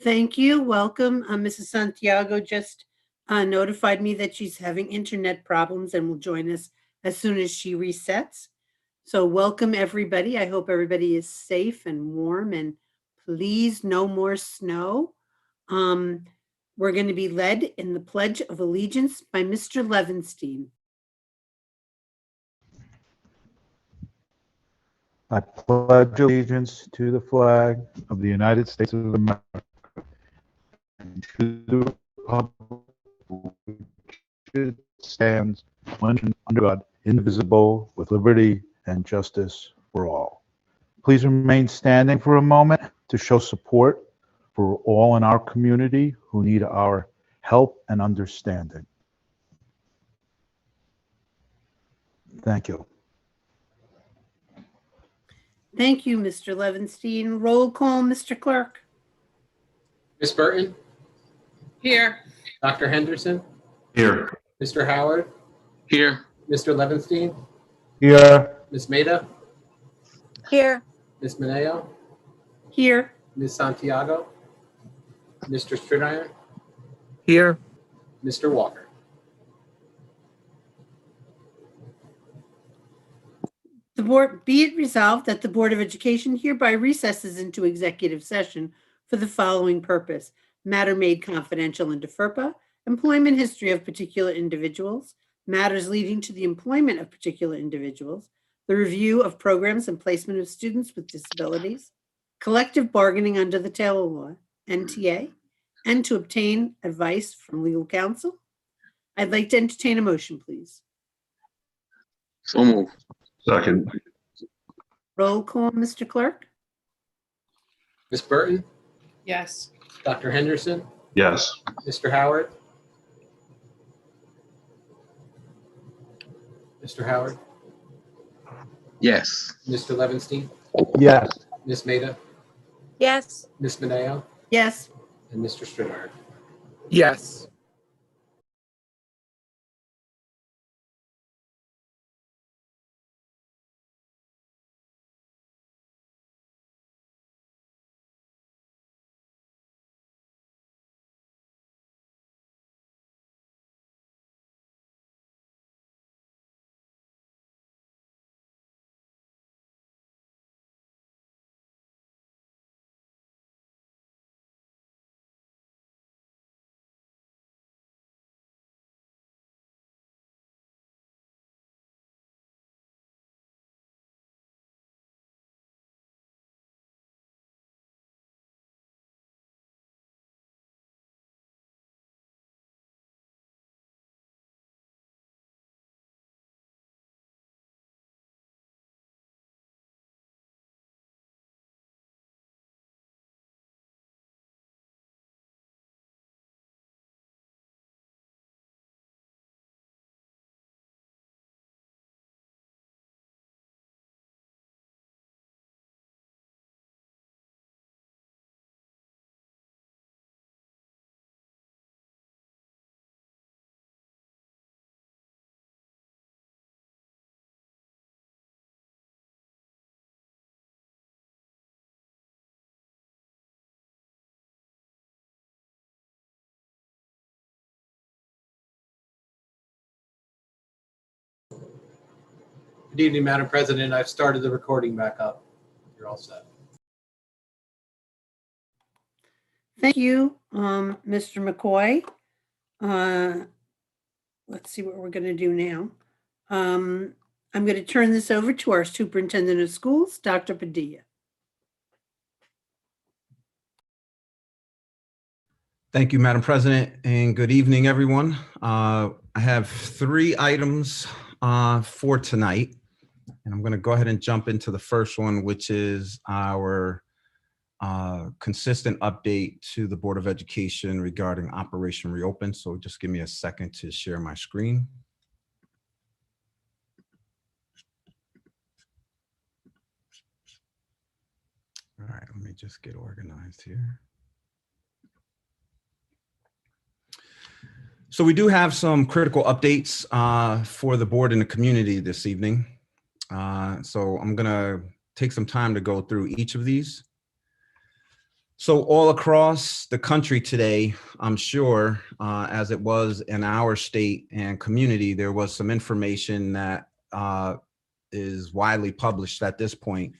Thank you. Welcome. Mrs. Santiago just notified me that she's having internet problems and will join us as soon as she resets. So welcome everybody. I hope everybody is safe and warm, and please no more snow. We're going to be led in the Pledge of Allegiance by Mr. Levenstein. I pledge allegiance to the flag of the United States of America and to the republic for which it stands, one nation under God, indivisible, with liberty and justice for all. Please remain standing for a moment to show support for all in our community who need our help and understanding. Thank you. Thank you, Mr. Levenstein. Roll call, Mr. Clerk. Ms. Burton? Here. Dr. Henderson? Here. Mr. Howard? Here. Mr. Levenstein? Here. Ms. Maida? Here. Ms. Mineo? Here. Ms. Santiago? Mr. Stridiron? Here. Mr. Walker? The board, be it resolved that the Board of Education hereby recesses into executive session for the following purpose: matter made confidential in DFERPA, employment history of particular individuals, matters leading to the employment of particular individuals, the review of programs and placement of students with disabilities, collective bargaining under the Taylor Law, NTA, and to obtain advice from legal counsel. I'd like to entertain a motion, please. So moved. Second. Roll call, Mr. Clerk. Ms. Burton? Yes. Dr. Henderson? Yes. Mr. Howard? Mr. Howard? Yes. Mr. Levenstein? Yes. Ms. Maida? Yes. Ms. Mineo? Yes. And Mr. Stridiron? Yes. Good evening, Madam President. I've started the recording back up. You're all set. Thank you, Mr. McCoy. Let's see what we're going to do now. I'm going to turn this over to our Superintendent of Schools, Dr. Padilla. Thank you, Madam President, and good evening, everyone. I have 3 items for tonight, and I'm going to go ahead and jump into the first one, which is our consistent update to the Board of Education regarding Operation Reopen. So just give me a second to share my screen. All right, let me just get organized here. So we do have some critical updates for the board and the community this evening. So I'm gonna take some time to go through each of these. So all across the country today, I'm sure, as it was in our state and community, there was some information that is widely published at this point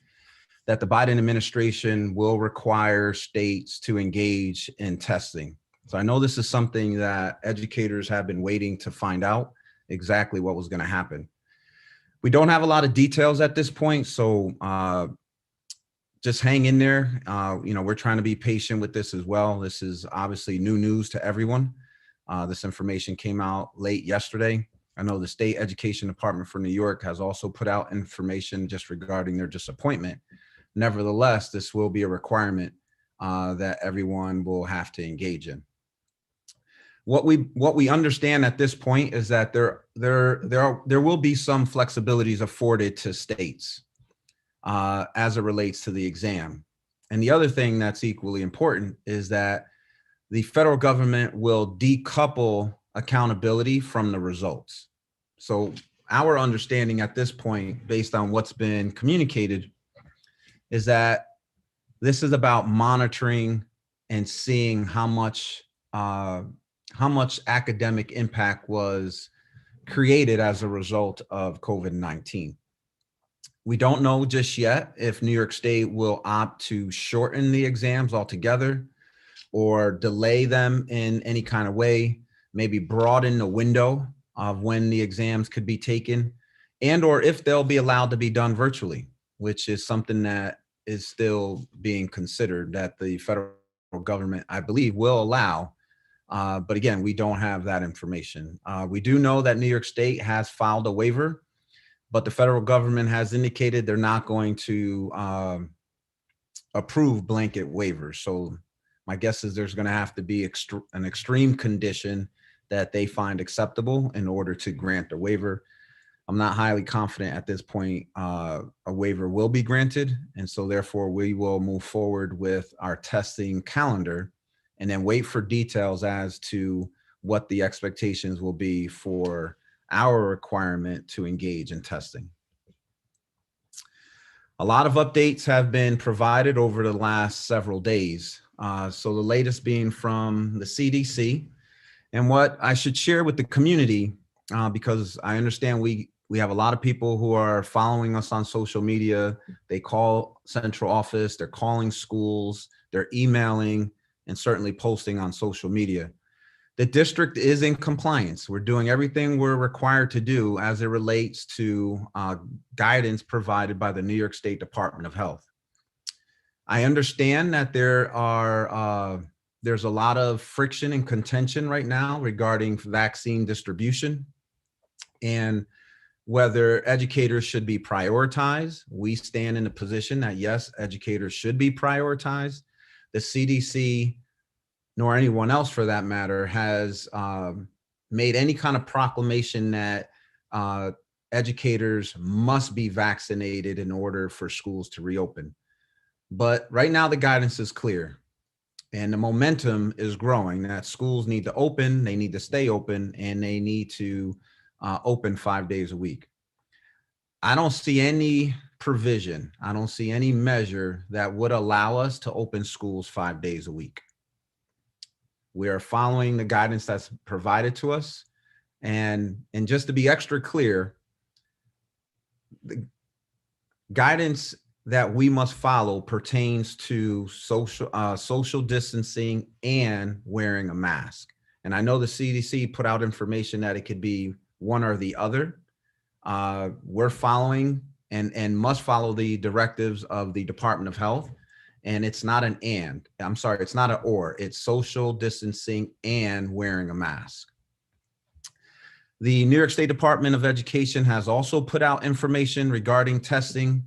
that the Biden administration will require states to engage in testing. So I know this is something that educators have been waiting to find out exactly what was going to happen. We don't have a lot of details at this point, so just hang in there. We're trying to be patient with this as well. This is obviously new news to everyone. This information came out late yesterday. I know the state education department for New York has also put out information just regarding their disappointment. Nevertheless, this will be a requirement that everyone will have to engage in. What we understand at this point is that there will be some flexibilities afforded to states as it relates to the exam. And the other thing that's equally important is that the federal government will decouple accountability from the results. So our understanding at this point, based on what's been communicated, is that this is about monitoring and seeing how much academic impact was created as a result of COVID-19. We don't know just yet if New York State will opt to shorten the exams altogether or delay them in any kind of way, maybe broaden the window of when the exams could be taken, and or if they'll be allowed to be done virtually, which is something that is still being considered that the federal government, I believe, will allow. But again, we don't have that information. We do know that New York State has filed a waiver, but the federal government has indicated they're not going to approve blanket waivers. So my guess is there's going to have to be an extreme condition that they find acceptable in order to grant a waiver. I'm not highly confident at this point a waiver will be granted. And so therefore we will move forward with our testing calendar and then wait for details as to what the expectations will be for our requirement to engage in testing. A lot of updates have been provided over the last several days. So the latest being from the CDC. And what I should share with the community, because I understand we have a lot of people who are following us on social media. They call central office, they're calling schools, they're emailing, and certainly posting on social media. The district is in compliance. We're doing everything we're required to do as it relates to guidance provided by the New York State Department of Health. I understand that there's a lot of friction and contention right now regarding vaccine distribution and whether educators should be prioritized. We stand in a position that yes, educators should be prioritized. The CDC, nor anyone else for that matter, has made any kind of proclamation that educators must be vaccinated in order for schools to reopen. But right now the guidance is clear and the momentum is growing that schools need to open, they need to stay open, and they need to open 5 days a week. I don't see any provision, I don't see any measure that would allow us to open schools 5 days a week. We are following the guidance that's provided to us. And just to be extra clear, the guidance that we must follow pertains to social distancing and wearing a mask. And I know the CDC put out information that it could be one or the other. We're following and must follow the directives of the Department of Health. And it's not an and, I'm sorry, it's not an or, it's social distancing and wearing a mask. The New York State Department of Education has also put out information regarding testing.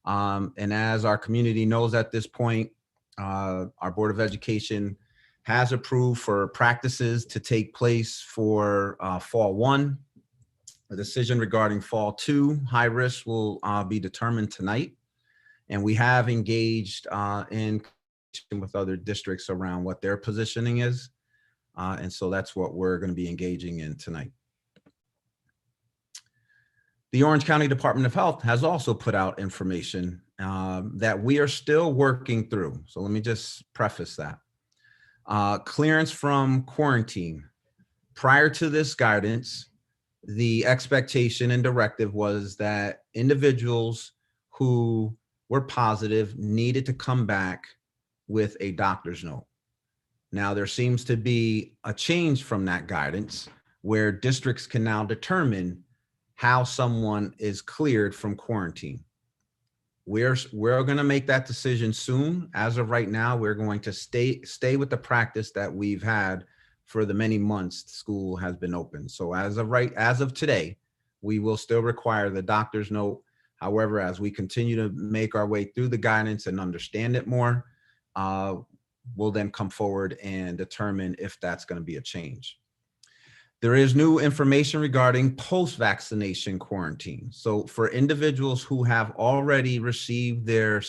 And as our community knows at this point, our Board of Education has approved for practices to take place for Fall 1. A decision regarding Fall 2, high risk, will be determined tonight. And we have engaged in with other districts around what their positioning is. And so that's what we're going to be engaging in tonight. The Orange County Department of Health has also put out information that we are still working through. So let me just preface that. Clearance from quarantine. Prior to this guidance, the expectation and directive was that individuals who were positive needed to come back with a doctor's note. Now, there seems to be a change from that guidance where districts can now determine how someone is cleared from quarantine. We're going to make that decision soon. As of right now, we're going to stay with the practice that we've had for the many months school has been open. So as of today, we will still require the doctor's note. However, as we continue to make our way through the guidance and understand it more, we'll then come forward and determine if that's going to be a change. There is new information regarding post-vaccination quarantine. So for individuals who have already received their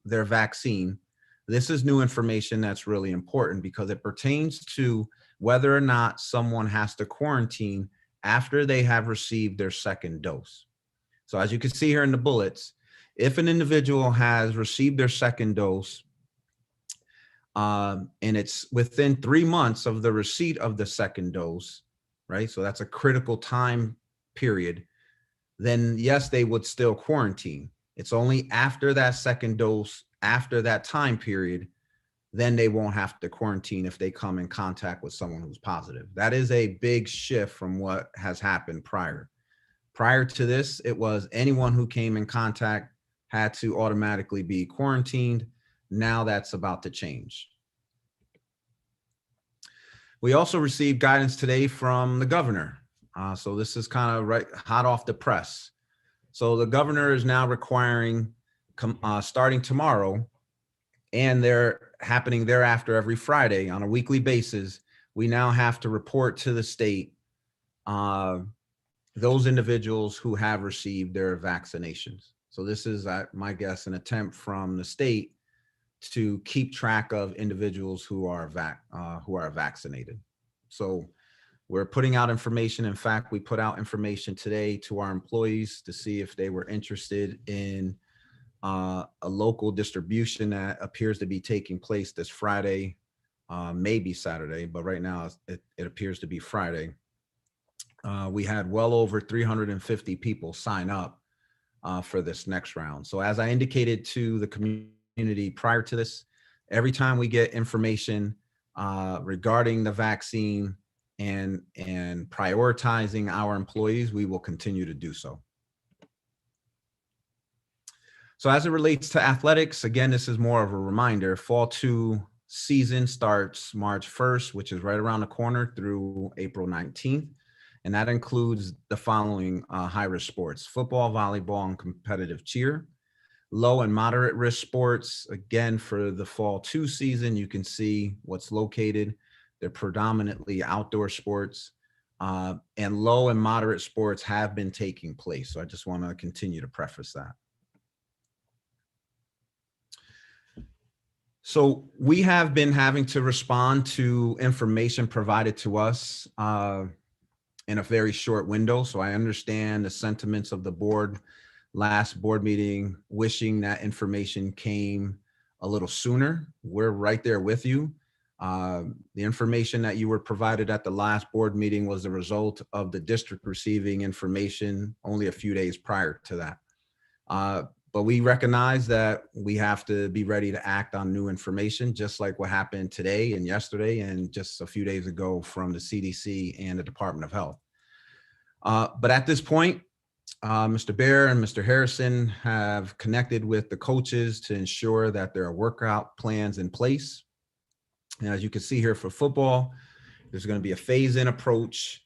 vaccine, this is new information that's really important because it pertains to whether or not someone has to quarantine after they have received their second dose. So as you can see here in the bullets, if an individual has received their second dose, and it's within 3 months of the receipt of the second dose, right? So that's a critical time period. Then yes, they would still quarantine. It's only after that second dose, after that time period, then they won't have to quarantine if they come in contact with someone who's positive. That is a big shift from what has happened prior. Prior to this, it was anyone who came in contact had to automatically be quarantined. Now that's about to change. We also received guidance today from the governor. So this is kind of right hot off the press. So the governor is now requiring, starting tomorrow, and they're happening thereafter every Friday on a weekly basis, we now have to report to the state those individuals who have received their vaccinations. So this is, my guess, an attempt from the state to keep track of individuals who are vaccinated. So we're putting out information. In fact, we put out information today to our employees to see if they were interested in a local distribution that appears to be taking place this Friday, maybe Saturday, but right now it appears to be Friday. We had well over 350 people sign up for this next round. So as I indicated to the community prior to this, every time we get information regarding the vaccine and prioritizing our employees, we will continue to do so. So as it relates to athletics, again, this is more of a reminder. Fall 2 season starts March 1st, which is right around the corner, through April 19th. And that includes the following high-risk sports: football, volleyball, and competitive cheer. Low and moderate risk sports, again, for the fall 2 season, you can see what's located. They're predominantly outdoor sports, and low and moderate sports have been taking place. So I just want to continue to preface that. So we have been having to respond to information provided to us in a very short window. So I understand the sentiments of the board last board meeting, wishing that information came a little sooner. We're right there with you. The information that you were provided at the last board meeting was the result of the district receiving information only a few days prior to that. But we recognize that we have to be ready to act on new information, just like what happened today and yesterday and just a few days ago from the CDC and the Department of Health. But at this point, Mr. Bear and Mr. Harrison have connected with the coaches to ensure that there are workout plans in place. And as you can see here for football, there's going to be a phase-in approach.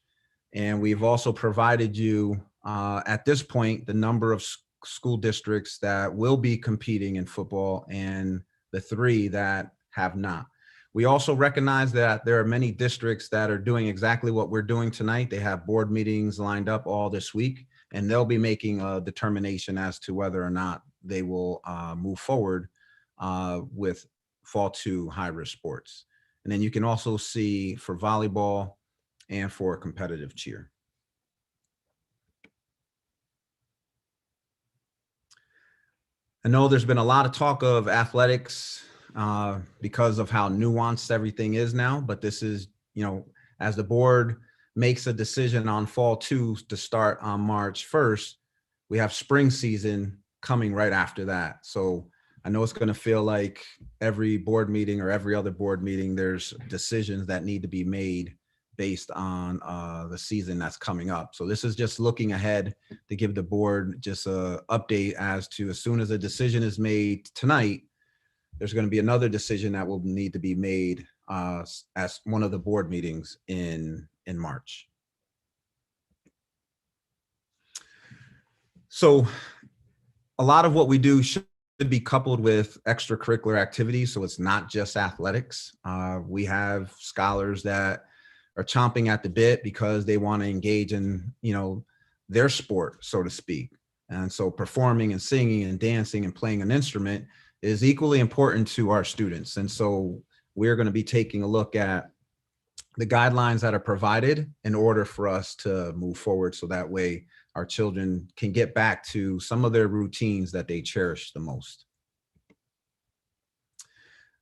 And we've also provided you at this point the number of school districts that will be competing in football and the 3 that have not. We also recognize that there are many districts that are doing exactly what we're doing tonight. They have board meetings lined up all this week, and they'll be making a determination as to whether or not they will move forward with fall 2 high-risk sports. And then you can also see for volleyball and for competitive cheer. I know there's been a lot of talk of athletics because of how nuanced everything is now, but this is, as the board makes a decision on fall 2 to start on March 1st, we have spring season coming right after that. So I know it's going to feel like every board meeting or every other board meeting, there's decisions that need to be made based on the season that's coming up. So this is just looking ahead to give the board just a update as to, as soon as a decision is made tonight, there's going to be another decision that will need to be made as one of the board meetings in March. So a lot of what we do should be coupled with extracurricular activities. So it's not just athletics. We have scholars that are chomping at the bit because they want to engage in, their sport, so to speak. And so performing and singing and dancing and playing an instrument is equally important to our students. And so we're going to be taking a look at the guidelines that are provided in order for us to move forward, so that way our children can get back to some of their routines that they cherish the most.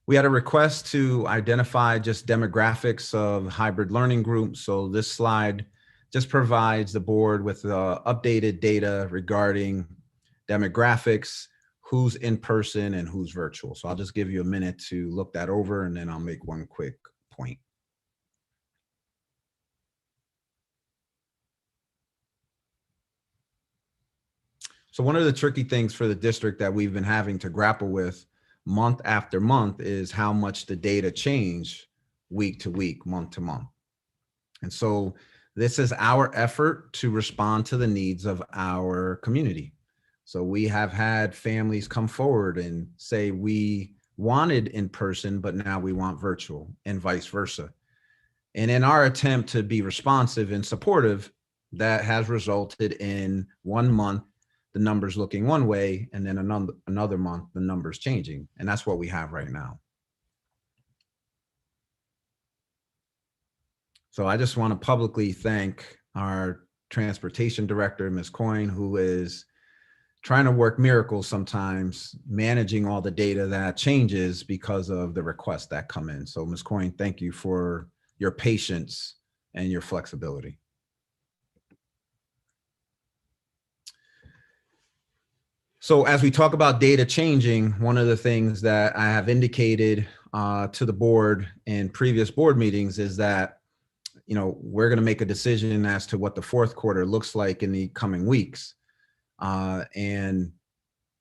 We had a request to identify just demographics of hybrid learning groups. So this slide just provides the board with updated data regarding demographics, who's in person and who's virtual. So I'll just give you a minute to look that over, and then I'll make one quick point. So one of the tricky things for the district that we've been having to grapple with month after month is how much the data change week to week, month to month. And so this is our effort to respond to the needs of our community. So we have had families come forward and say, we wanted in person, but now we want virtual, and vice versa. And in our attempt to be responsive and supportive, that has resulted in 1 month the numbers looking one way, and then another month the numbers changing. And that's what we have right now. So I just want to publicly thank our transportation director, Ms. Coyne, who is trying to work miracles sometimes, managing all the data that changes because of the requests that come in. So Ms. Coyne, thank you for your patience and your flexibility. So as we talk about data changing, one of the things that I have indicated to the board in previous board meetings is that, we're going to make a decision as to what the fourth quarter looks like in the coming weeks. And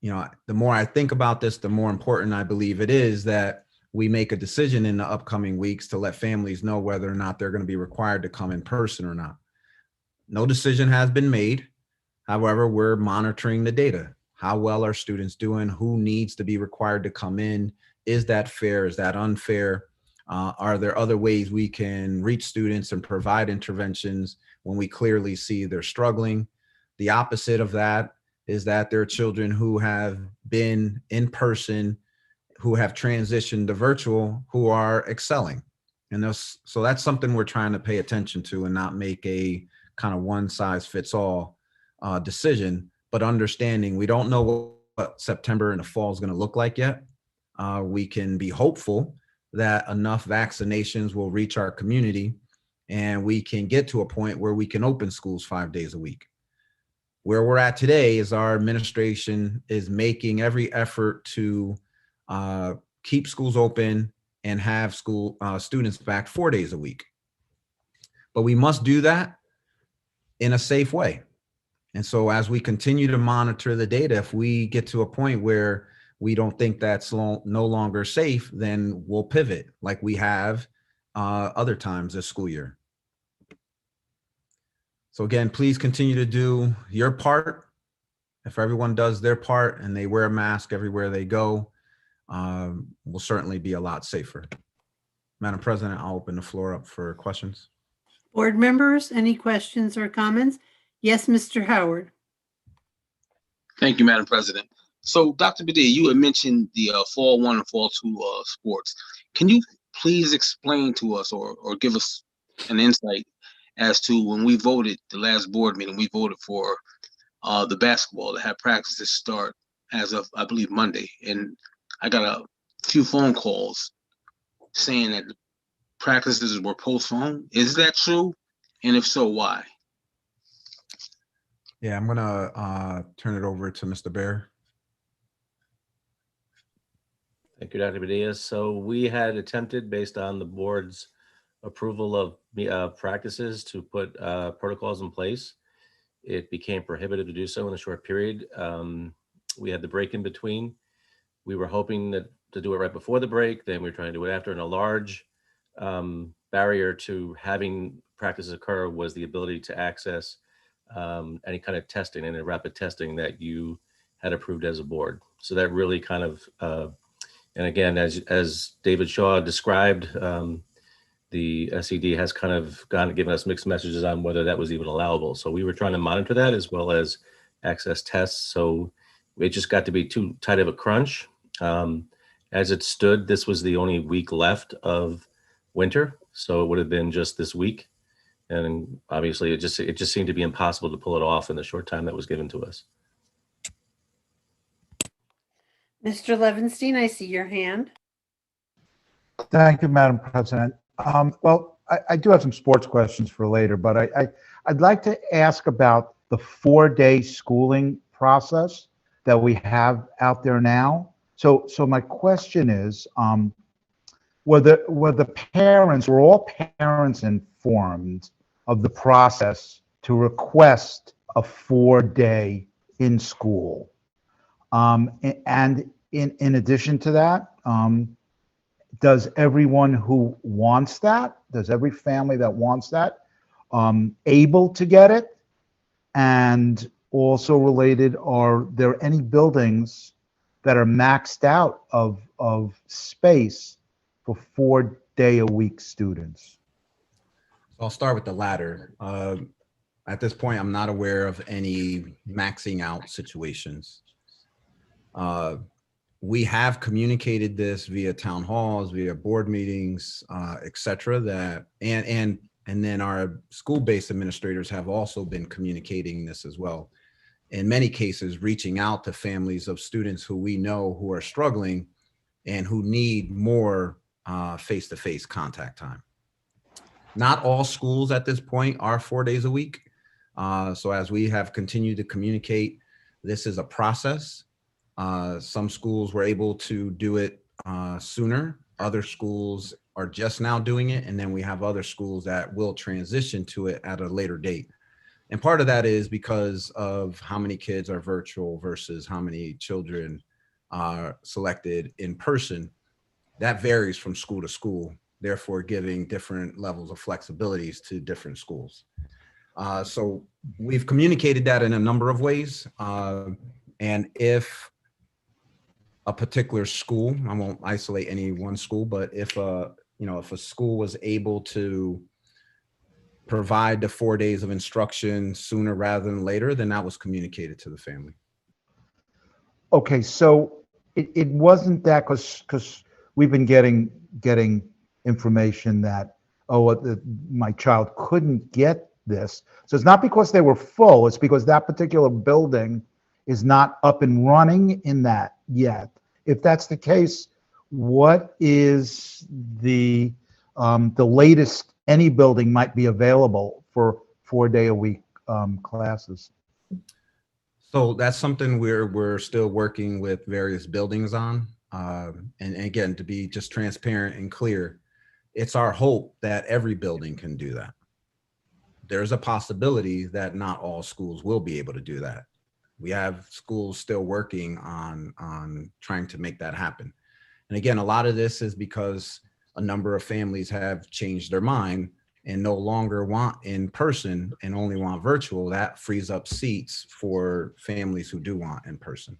the more I think about this, the more important I believe it is that we make a decision in the upcoming weeks to let families know whether or not they're going to be required to come in person or not. No decision has been made. However, we're monitoring the data. How well are students doing? Who needs to be required to come in? Is that fair? Is that unfair? Are there other ways we can reach students and provide interventions when we clearly see they're struggling? The opposite of that is that there are children who have been in person, who have transitioned to virtual, who are excelling. And so that's something we're trying to pay attention to and not make a kind of one size fits all decision, but understanding we don't know what September and the fall is going to look like yet. We can be hopeful that enough vaccinations will reach our community and we can get to a point where we can open schools 5 days a week. Where we're at today is our administration is making every effort to keep schools open and have school students back 4 days a week. But we must do that in a safe way. And so as we continue to monitor the data, if we get to a point where we don't think that's no longer safe, then we'll pivot like we have other times this school year. So again, please continue to do your part. If everyone does their part and they wear a mask everywhere they go, we'll certainly be a lot safer. Madam President, I'll open the floor up for questions. Board members, any questions or comments? Yes, Mr. Howard. Thank you, Madam President. So, Dr. Padilla, you had mentioned the Fall 1 and Fall 2 sports. Can you please explain to us or give us an insight as to when we voted, the last board meeting, we voted for the basketball to have practices start as of, I believe, Monday. And I got a few phone calls saying that the practices were postponed. Is that true? And if so, why? Yeah, I'm gonna turn it over to Mr. Bear. Thank you, Dr. Padilla. So we had attempted, based on the board's approval of practices, to put protocols in place. It became prohibitive to do so in a short period. We had the break in between. We were hoping to do it right before the break. Then we were trying to do it after. And a large barrier to having practices occur was the ability to access any kind of testing and rapid testing that you had approved as a board. So that really kind of, and again, as David Shaw described, the SED has kind of given us mixed messages on whether that was even allowable. So we were trying to monitor that as well as access tests. So it just got to be too tight of a crunch. As it stood, this was the only week left of winter. So it would have been just this week. And obviously it just seemed to be impossible to pull it off in the short time that was given to us. Mr. Levinstein, I see your hand. Thank you, Madam President. Well, I do have some sports questions for later, but I'd like to ask about the 4-day schooling process that we have out there now. So my question is, were all parents informed of the process to request a 4-day in school? And in addition to that, does everyone who wants that, does every family that wants that, able to get it? And also related, are there any buildings that are maxed out of space for 4-day-a-week students? I'll start with the latter. At this point, I'm not aware of any maxing out situations. We have communicated this via town halls, via board meetings, et cetera, that, and then our school-based administrators have also been communicating this as well. In many cases, reaching out to families of students who we know who are struggling and who need more face-to-face contact time. Not all schools at this point are 4 days a week. So as we have continued to communicate, this is a process. Some schools were able to do it sooner. Other schools are just now doing it. And then we have other schools that will transition to it at a later date. And part of that is because of how many kids are virtual versus how many children are selected in person. That varies from school to school, therefore giving different levels of flexibilities to different schools. So we've communicated that in a number of ways. And if a particular school, I won't isolate any one school, but if a school was able to provide the 4 days of instruction sooner rather than later, then that was communicated to the family. Okay, so it wasn't that because we've been getting information that, my child couldn't get this. So it's not because they were full, it's because that particular building is not up and running in that yet. If that's the case, what is the latest any building might be available for 4-day-a-week classes? So that's something we're still working with various buildings on. And again, to be just transparent and clear, it's our hope that every building can do that. There's a possibility that not all schools will be able to do that. We have schools still working on trying to make that happen. And again, a lot of this is because a number of families have changed their mind and no longer want in person and only want virtual. That frees up seats for families who do want in person.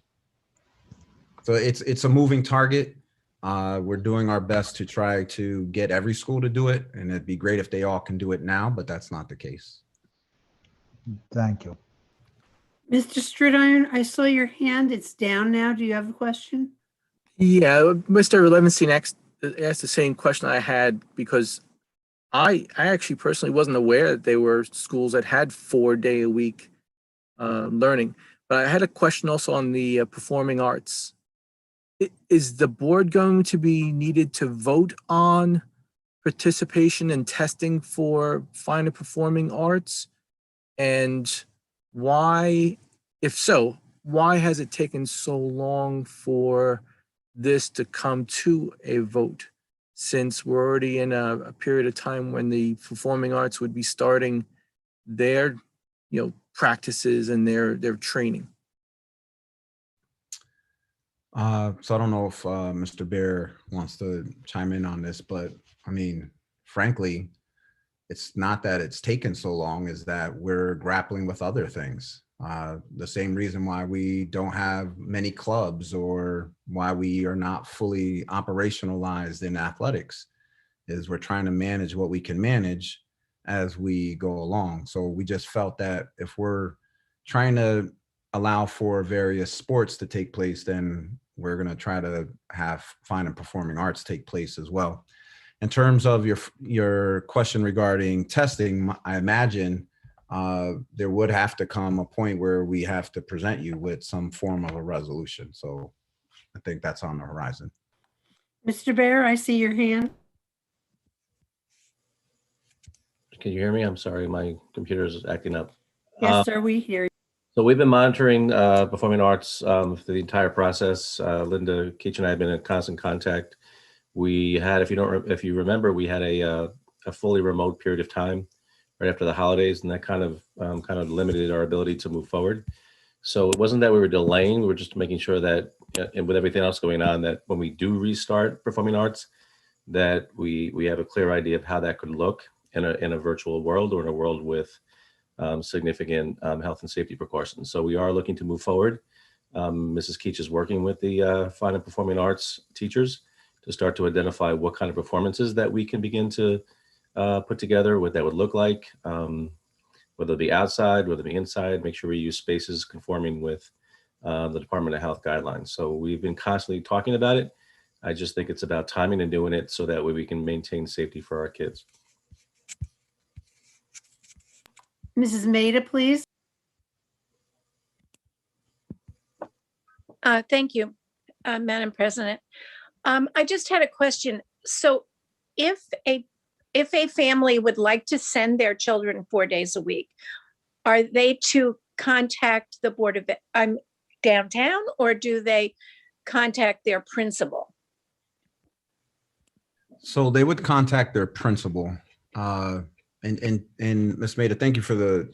So it's a moving target. We're doing our best to try to get every school to do it. And it'd be great if they all can do it now, but that's not the case. Thank you. Mr. Stridiron, I saw your hand. It's down now. Do you have a question? Yeah, Mr. Levinstein asked the same question I had, because I actually personally wasn't aware that there were schools that had 4-day-a-week learning. But I had a question also on the performing arts. Is the board going to be needed to vote on participation and testing for fine and performing arts? And why, if so, why has it taken so long for this to come to a vote? Since we're already in a period of time when the performing arts would be starting their, practices and their training. So I don't know if Mr. Bear wants to chime in on this, but I mean, frankly, it's not that it's taken so long, is that we're grappling with other things. The same reason why we don't have many clubs or why we are not fully operationalized in athletics is we're trying to manage what we can manage as we go along. So we just felt that if we're trying to allow for various sports to take place, then we're going to try to have fine and performing arts take place as well. In terms of your question regarding testing, I imagine there would have to come a point where we have to present you with some form of a resolution. So I think that's on the horizon. Mr. Bear, I see your hand. Can you hear me? I'm sorry, my computer is acting up. Yes, sir, we hear you. So we've been monitoring performing arts for the entire process. Linda Keach and I have been in constant contact. We had, if you remember, we had a fully remote period of time right after the holidays, and that kind of limited our ability to move forward. So it wasn't that we were delaying; we were just making sure that, and with everything else going on, that when we do restart performing arts, that we have a clear idea of how that could look in a virtual world or in a world with significant health and safety precautions. So we are looking to move forward. Mrs. Keach is working with the fine and performing arts teachers to start to identify what kind of performances that we can begin to put together, what that would look like, whether it be outside, whether it be inside, make sure we use spaces conforming with the Department of Health guidelines. So we've been constantly talking about it. I just think it's about timing and doing it so that way we can maintain safety for our kids. Mrs. Maida, please. Thank you, Madam President. I just had a question. So if a family would like to send their children 4 days a week, are they to contact the Board of downtown, or do they contact their principal? So they would contact their principal. And Ms. Maida, thank you for the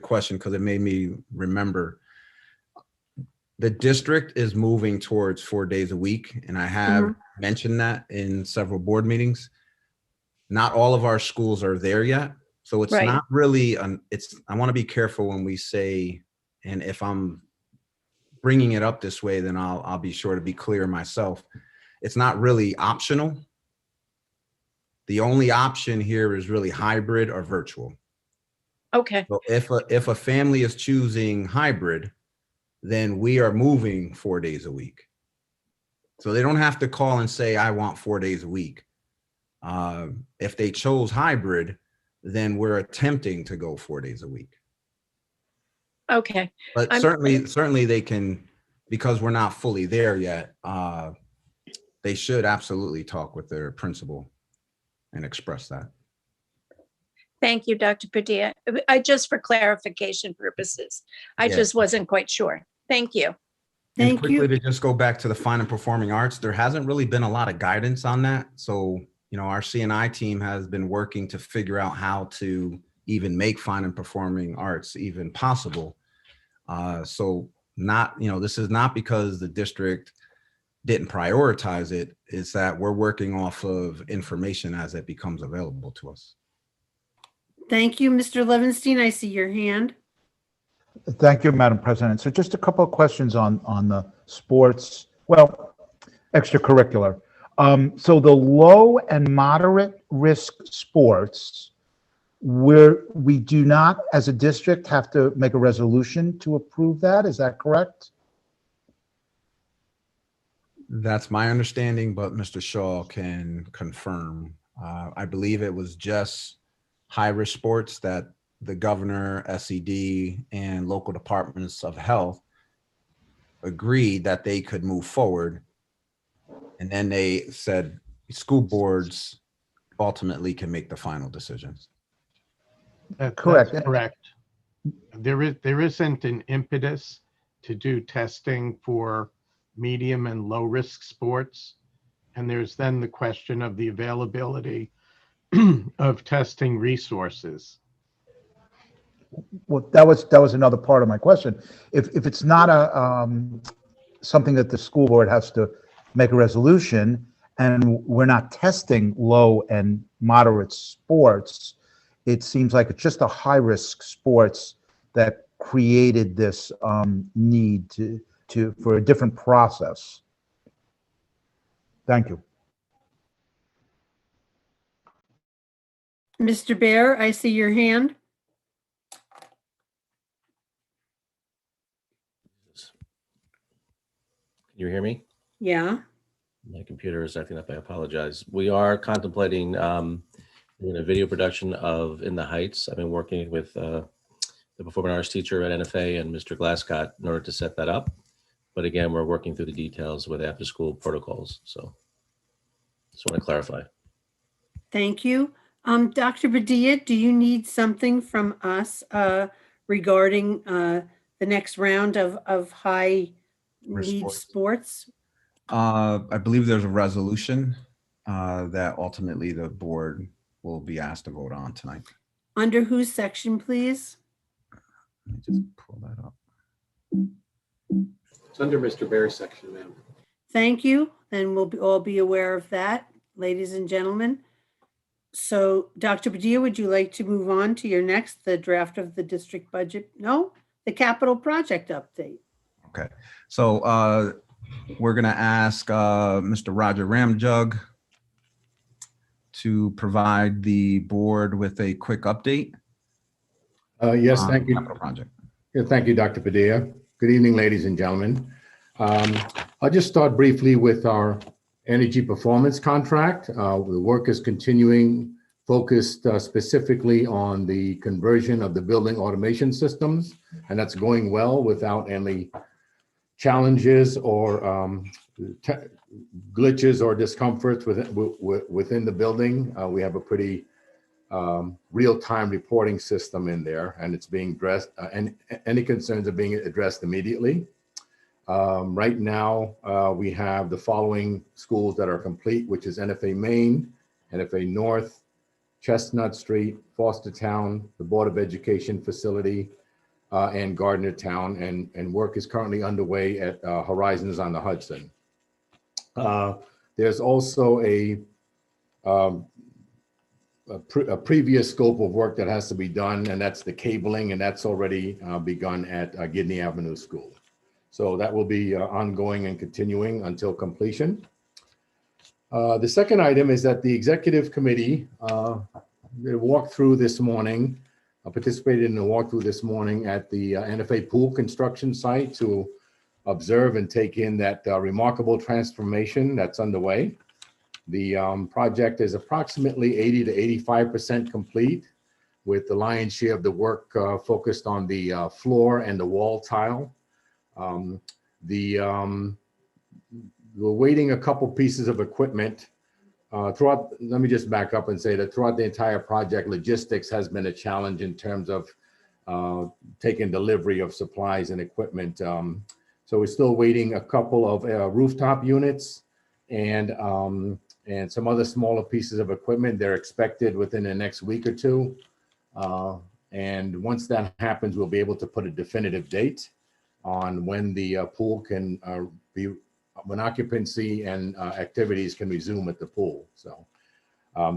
question, because it made me remember. The district is moving towards 4 days a week, and I have mentioned that in several board meetings. Not all of our schools are there yet, so it's not really I want to be careful when we say, and if I'm bringing it up this way, then I'll be sure to be clear myself. It's not really optional. The only option here is really hybrid or virtual. Okay. So if a family is choosing hybrid, then we are moving 4 days a week. So they don't have to call and say, I want 4 days a week. If they chose hybrid, then we're attempting to go 4 days a week. Okay. But certainly they can, because we're not fully there yet, they should absolutely talk with their principal and express that. Thank you, Dr. Padilla. Just for clarification purposes, I just wasn't quite sure. Thank you. And quickly to just go back to the fine and performing arts, there hasn't really been a lot of guidance on that. So, our CNI team has been working to figure out how to even make fine and performing arts even possible. So this is not because the district didn't prioritize it. It's that we're working off of information as it becomes available to us. Thank you, Mr. Levinstein. I see your hand. Thank you, Madam President. So just a couple of questions on the sports, extracurricular. So the low and moderate risk sports, where we do not, as a district, have to make a resolution to approve that. Is that correct? That's my understanding, but Mr. Shaw can confirm. I believe it was just high-risk sports that the governor, SED, and local departments of health agreed that they could move forward. And then they said school boards ultimately can make the final decision. Correct. That's correct. There isn't an impetus to do testing for medium and low risk sports. And there's then the question of the availability of testing resources. Well, that was another part of my question. If it's not something that the school board has to make a resolution, and we're not testing low and moderate sports, it seems like it's just a high risk sports that created this need for a different process. Thank you. Mr. Bear, I see your hand. Can you hear me? Yeah. My computer is acting up. I apologize. We are contemplating doing a video production of In the Heights. I've been working with the performing arts teacher at NFA and Mr. Glasscott in order to set that up. But again, we're working through the details with after school protocols. So just want to clarify. Thank you. Dr. Padilla, do you need something from us regarding the next round of high need sports? I believe there's a resolution that ultimately the board will be asked to vote on tonight. Under whose section, please? Let me just pull that up. It's under Mr. Bear's section, ma'am. Thank you. Then we'll all be aware of that, ladies and gentlemen. So, Dr. Padilla, would you like to move on to your next, the draft of the district budget? No, the capital project update. Okay, so we're gonna ask Mr. Roger Ramjug to provide the board with a quick update. Yes, on thank the you. capital project. Yeah, thank you, Dr. Padilla. Good evening, ladies and gentlemen. I'll just start briefly with our energy performance contract. The work is continuing, focused specifically on the conversion of the building automation systems, and that's going well without any challenges or glitches or discomforts within the building. We have a pretty real-time reporting system in there, and it's being addressed, and any concerns are being addressed immediately. Right now, we have the following schools that are complete, which is NFA Main, NFA North, Chestnut Street, Fostertown, the Board of Education facility, and Gardner Town, and work is currently underway at Horizons on the Hudson. There's also a previous scope of work that has to be done, and that's the cabling, and that's already begun at Gidney Avenue School. So that will be ongoing and continuing until completion. The second item is that the executive committee walked through this morning, participated in the walkthrough this morning at the NFA pool construction site to observe and take in that remarkable transformation that's underway. The project is approximately 80 to 85% complete, with the lion's share of the work focused on the floor and the wall tile. We're waiting a couple pieces of equipment throughout. Let me just back up and say that throughout the entire project, logistics has been a challenge in terms of taking delivery of supplies and equipment. So we're still waiting a couple of rooftop units and some other smaller pieces of equipment. They're expected within the next week or two. And once that happens, we'll be able to put a definitive date on when the pool can when occupancy and activities can resume at the pool. So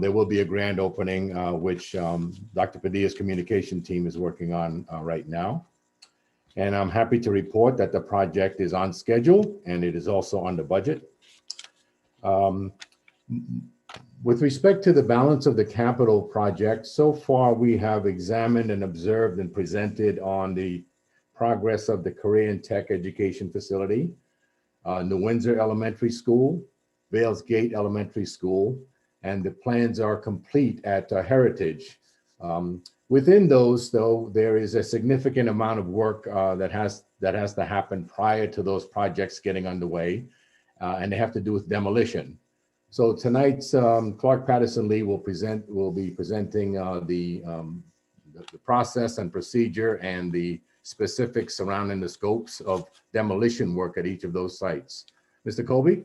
there will be a grand opening, which Dr. Padilla's communication team is working on right now. And I'm happy to report that the project is on schedule and it is also under budget. With respect to the balance of the capital project, so far we have examined and observed and presented on the progress of the Korean Tech Education Facility, New Windsor Elementary School, Vales Gate Elementary School, and the plans are complete at Heritage, Within those, though, there is a significant amount of work that has to happen prior to those projects getting underway, and they have to do with demolition. So tonight's Clark Patterson Lee will be presenting the process and procedure and the specifics surrounding the scopes of demolition work at each of those sites. Mr. Colby?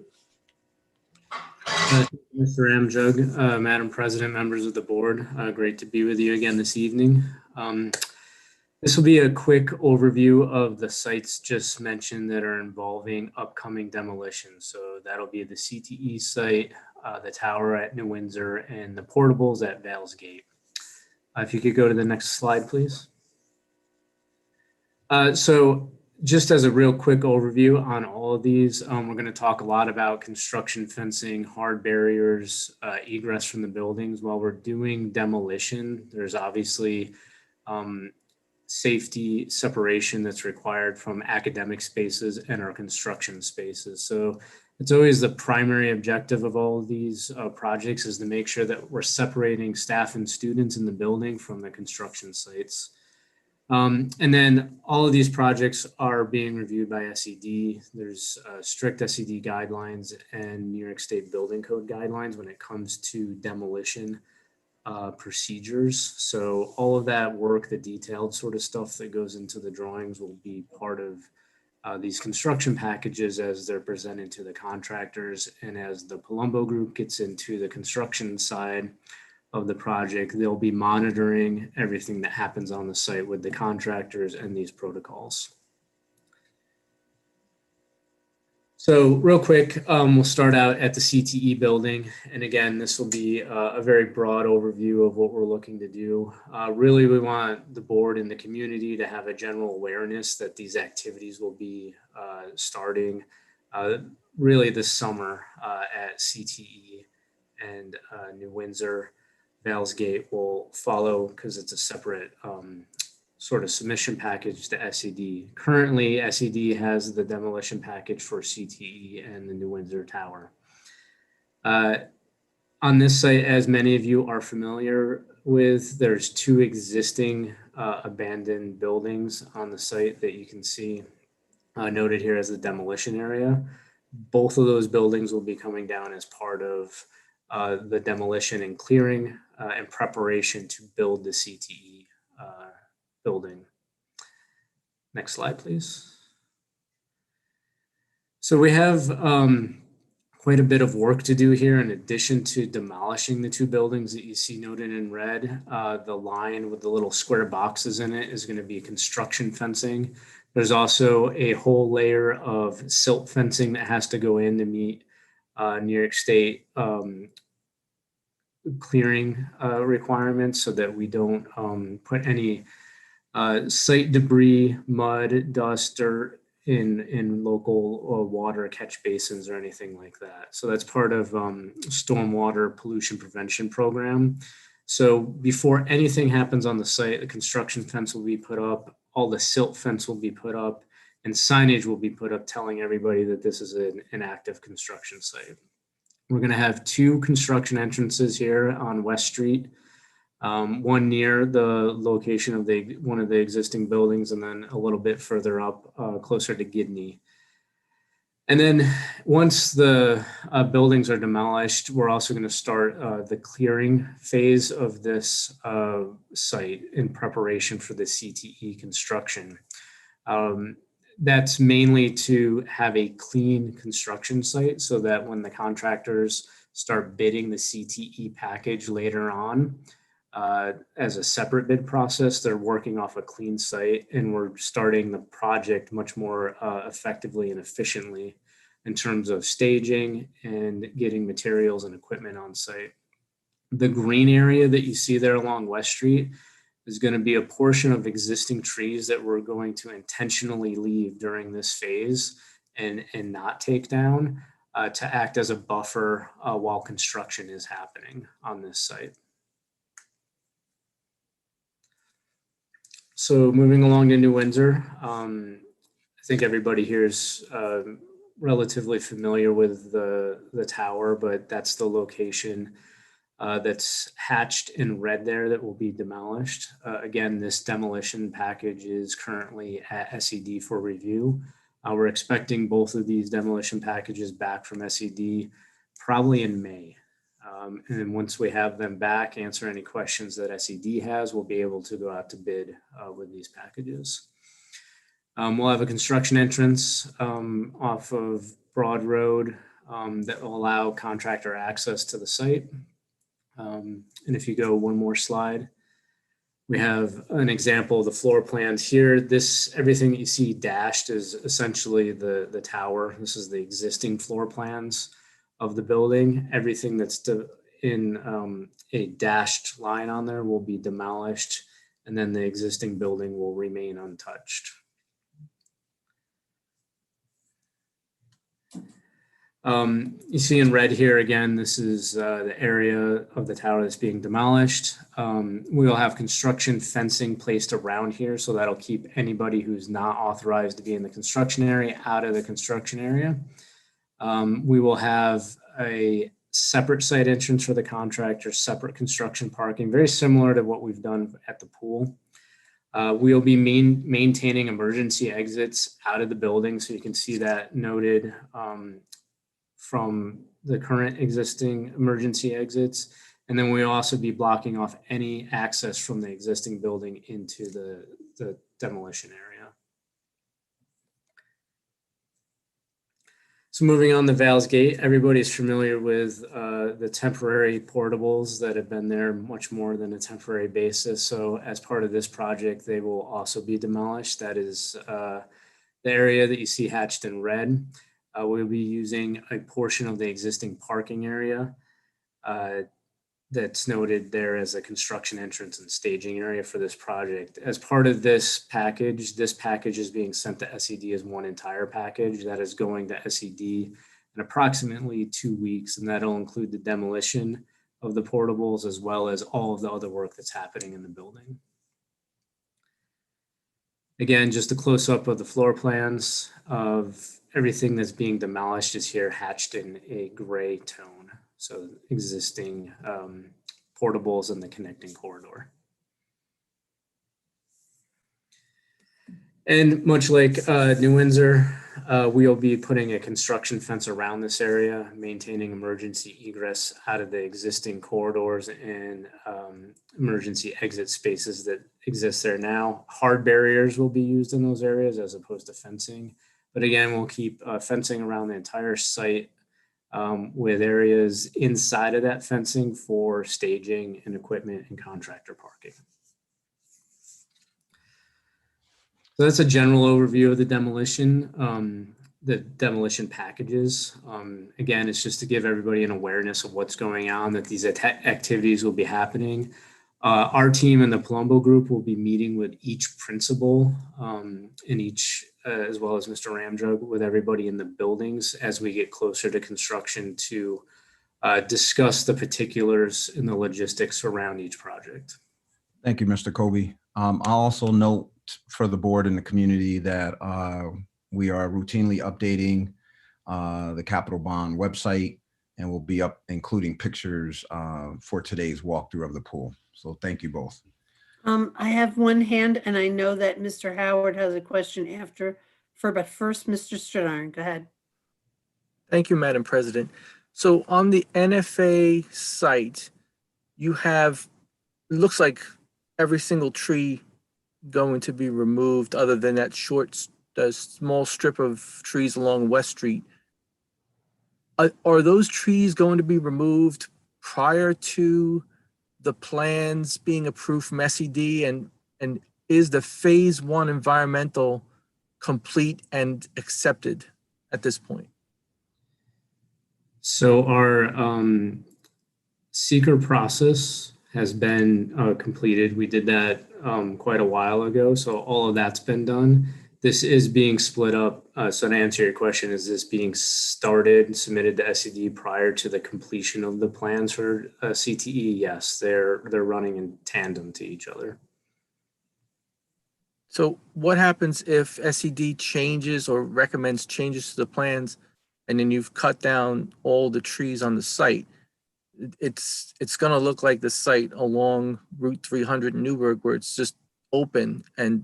Mr. Amjug, Madam President, members of the board, great to be with you again this evening. This will be a quick overview of the sites just mentioned that are involving upcoming demolition. So that'll be the CTE site, the tower at New Windsor, and the portables at Vales Gate. If you could go to the next slide, please. So just as a real quick overview on all of these, we're going to talk a lot about construction fencing, hard barriers, egress from the buildings. While we're doing demolition, there's obviously safety separation that's required from academic spaces and our construction spaces. So it's always the primary objective of all of these projects is to make sure that we're separating staff and students in the building from the construction sites. And then all of these projects are being reviewed by SED. There's strict SED guidelines and New York State Building Code guidelines when it comes to demolition procedures. So all of that work, the detailed sort of stuff that goes into the drawings will be part of these construction packages as they're presented to the contractors. And as the Palumbo group gets into the construction side of the project, they'll be monitoring everything that happens on the site with the contractors and these protocols. So real quick, we'll start out at the CTE building. And again, this will be a very broad overview of what we're looking to do. Really, we want the board and the community to have a general awareness that these activities will be starting really this summer at CTE and New Windsor. Vales Gate will follow because it's a separate sort of submission package to SED. Currently, SED has the demolition package for CTE and the New Windsor Tower. On this site, as many of you are familiar with, there's two existing abandoned buildings on the site that you can see noted here as the demolition area. Both of those buildings will be coming down as part of the demolition and clearing in preparation to build the CTE building. Next slide, please. So we have quite a bit of work to do here in addition to demolishing the two buildings that you see noted in red. The line with the little square boxes in it is going to be construction fencing. There's also a whole layer of silt fencing that has to go in to meet New York State clearing requirements so that we don't put any site debris, mud, dust, dirt in local water catch basins or anything like that. So that's part of stormwater pollution prevention program. So before anything happens on the site, the construction fence will be put up, all the silt fence will be put up, and signage will be put up telling everybody that this is an active construction site. We're going to have two construction entrances here on West Street, one near the location of one of the existing buildings, and then a little bit further up, closer to Gidney. And then once the buildings are demolished, we're also going to start the clearing phase of this site in preparation for the CTE construction. That's mainly to have a clean construction site so that when the contractors start bidding the CTE package later on, as a separate bid process, they're working off a clean site, and we're starting the project much more effectively and efficiently in terms of staging and getting materials and equipment on site. The green area that you see there along West Street is going to be a portion of existing trees that we're going to intentionally leave during this phase and not take down to act as a buffer while construction is happening on this site. So moving along to New Windsor, I think everybody here is relatively familiar with the tower, but that's the location that's hatched in red there that will be demolished. Again, this demolition package is currently at SED for review. We're expecting both of these demolition packages back from SED probably in May. And then once we have them back, answer any questions that SED has, we'll be able to go out to bid with these packages. We'll have a construction entrance off of Broad Road that will allow contractor access to the site. And if you go one more slide, we have an example of the floor plans here. Everything that you see dashed is essentially the tower. This is the existing floor plans of the building. Everything that's in a dashed line on there will be demolished, and then the existing building will remain untouched. You see in red here, again, this is the area of the tower that's being demolished. We will have construction fencing placed around here, so that'll keep anybody who's not authorized to be in the construction area out of the construction area. We will have a separate site entrance for the contractor, separate construction parking, very similar to what we've done at the pool. We'll be maintaining emergency exits out of the building, so you can see that noted from the current existing emergency exits. And then we'll also be blocking off any access from the existing building into the demolition area. So moving on to Vales Gate, everybody's familiar with the temporary portables that have been there much more than a temporary basis. So as part of this project, they will also be demolished. That is the area that you see hatched in red. We'll be using a portion of the existing parking area that's noted there as a construction entrance and staging area for this project. As part of this package is being sent to SED as one entire package that is going to SED in approximately 2 weeks, and that'll include the demolition of the portables as well as all of the other work that's happening in the building. Again, just a close-up of the floor plans of everything that's being demolished is here hatched in a gray tone. So existing portables and the connecting corridor. And much like New Windsor, we'll be putting a construction fence around this area, maintaining emergency egress out of the existing corridors and emergency exit spaces that exist there now. Hard barriers will be used in those areas as opposed to fencing. But again, we'll keep fencing around the entire site with areas inside of that fencing for staging and equipment and contractor parking. So that's a general overview of the demolition packages. Again, it's just to give everybody an awareness of what's going on, that these activities will be happening. Our team and the Palumbo group will be meeting with each principal in each, as well as Mr. Ramjug, with everybody in the buildings as we get closer to construction to discuss the particulars and the logistics around each project. Thank you, Mr. Kobe. I'll also note for the board and the community that we are routinely updating the Capital Bond website, and we'll be including pictures for today's walkthrough of the pool. So thank you both. I have one hand, and I know that Mr. Howard has a question after, but first, Mr. Stradaren, go ahead. Thank you, Madam President. So on the NFA site, you have, it looks like every single tree going to be removed other than that the small strip of trees along West Street. Are those trees going to be removed prior to the plans being approved from SED, and is the phase 1 environmental complete and accepted at this point? So our seeker process has been completed. We did that quite a while ago, so all of that's been done. This is being split up. So to answer your question, is this being started, submitted to SED prior to the completion of the plans for CTE? Yes, they're running in tandem to each other. So what happens if SED changes or recommends changes to the plans, and then you've cut down all the trees on the site? it's going to look like the site along Route 300 in Newburgh, where it's just open. And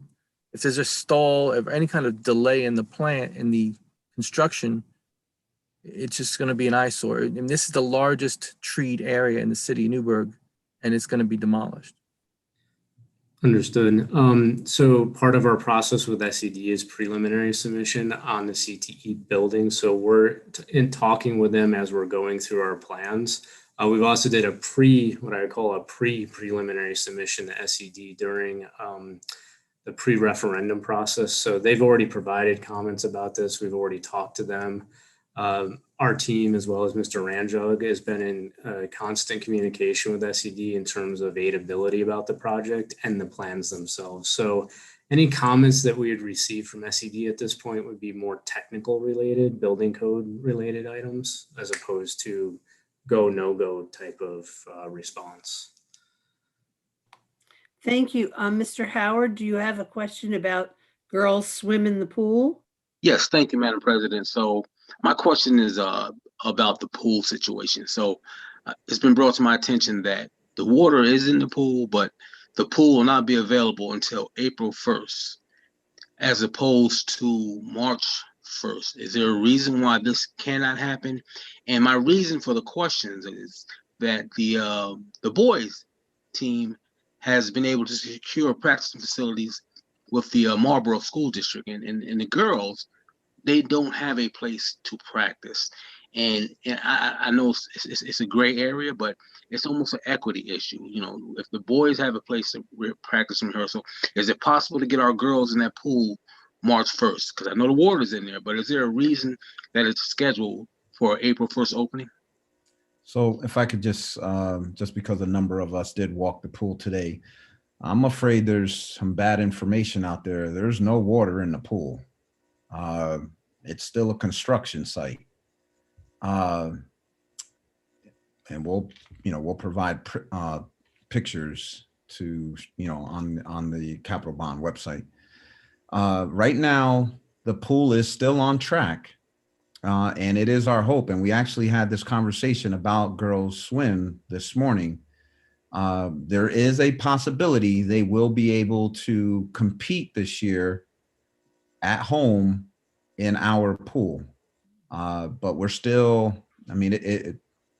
if there's a stall or any kind of delay in the plant, in the construction, it's just going to be an eyesore. And this is the largest treed area in the city of Newburgh, and it's going to be demolished. Understood. So part of our process with SED is preliminary submission on the CTE building. So we're in talking with them as we're going through our plans. We've also did what I call a preliminary submission to SED during the pre-referendum process. So they've already provided comments about this. We've already talked to them. Our team, as well as Mr. Ranjug, has been in constant communication with SED in terms of aidability about the project and the plans themselves. So any comments that we had received from SED at this point would be more technical related, building code related items, as opposed to go, no go type of response. Thank you. Mr. Howard, do you have a question about girls swim in the pool? Yes, thank you, Madam President. So my question is about the pool situation. So it's been brought to my attention that the water is in the pool, but the pool will not be available until April 1st, as opposed to March 1st. Is there a reason why this cannot happen? And my reason for the questions is that the boys team has been able to secure practicing facilities with the Marlboro School District, and the girls, they don't have a place to practice. And I know it's a gray area, but it's almost an equity issue. You know, if the boys have a place to practice and rehearsal, is it possible to get our girls in that pool March 1st? Because I know the water's in there, but is there a reason that it's scheduled for April 1st opening? So if I could just because a number of us did walk the pool today, I'm afraid there's some bad information out there. There's no water in the pool. It's still a construction site. And we'll provide pictures to, on the Capital Bond website. Right now, the pool is still on track. And it is our hope. And we actually had this conversation about girls swim this morning. There is a possibility they will be able to compete this year at home in our pool. But we're still,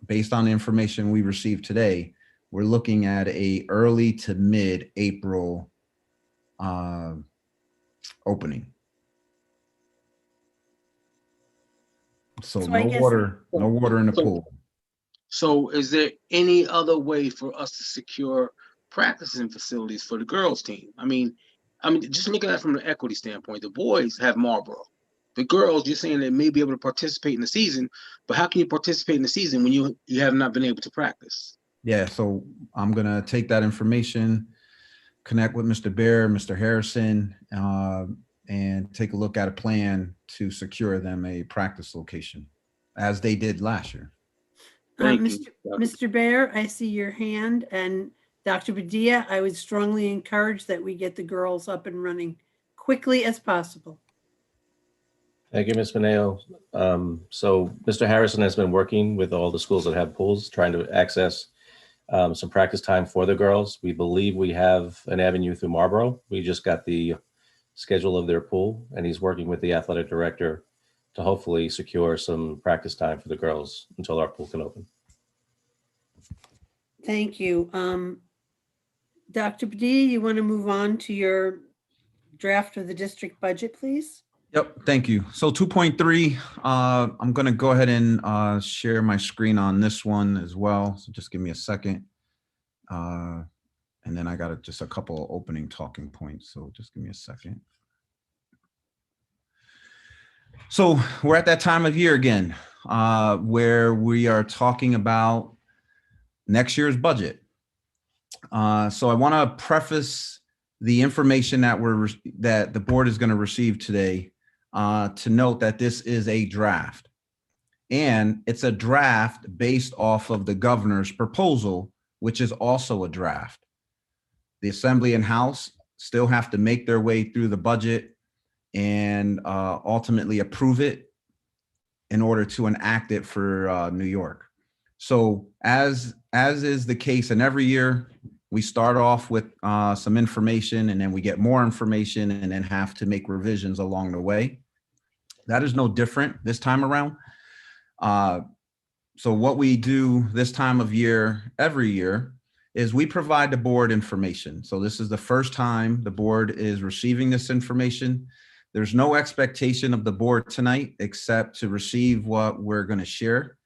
based on the information we received today, we're looking at a early to mid-April opening. So no water in the pool. So is there any other way for us to secure practicing facilities for the girls team? I mean, just looking at it from the equity standpoint, the boys have Marlboro. The girls, you're saying they may be able to participate in the season, but how can you participate in the season when you have not been able to practice? Yeah, so I'm gonna take that information, connect with Mr. Bear, Mr. Harrison, and take a look at a plan to secure them a practice location, as they did last year. Mr. Bear, I see your hand, and Dr. Padilla, I would strongly encourage that we get the girls up and running quickly as possible. Thank you, Ms. Mineo. So Mr. Harrison has been working with all the schools that have pools, trying to access some practice time for the girls. We believe we have an avenue through Marlboro. We just got the schedule of their pool, and he's working with the athletic director to hopefully secure some practice time for the girls until our pool can open. Thank you. Dr. Padilla, you want to move on to your draft of the district budget, please? Yep, thank you. So 2.3, I'm going to go ahead and share my screen on this one as well. So just give me a second. And then I got just a couple of opening talking points. So just give me a second. So we're at that time of year again, where we are talking about next year's budget. So I want to preface the information that the board is going to receive today to note that this is a draft, and it's a draft based off of the governor's proposal, which is also a draft. The Assembly and House still have to make their way through the budget and ultimately approve it in order to enact it for New York. So as is the case in every year, we start off with some information, and then we get more information and then have to make revisions along the way. That is no different this time around. So what we do this time of year, every year, is we provide the board information. So this is the first time the board is receiving this information. There's no expectation of the board tonight except to receive what we're going to share.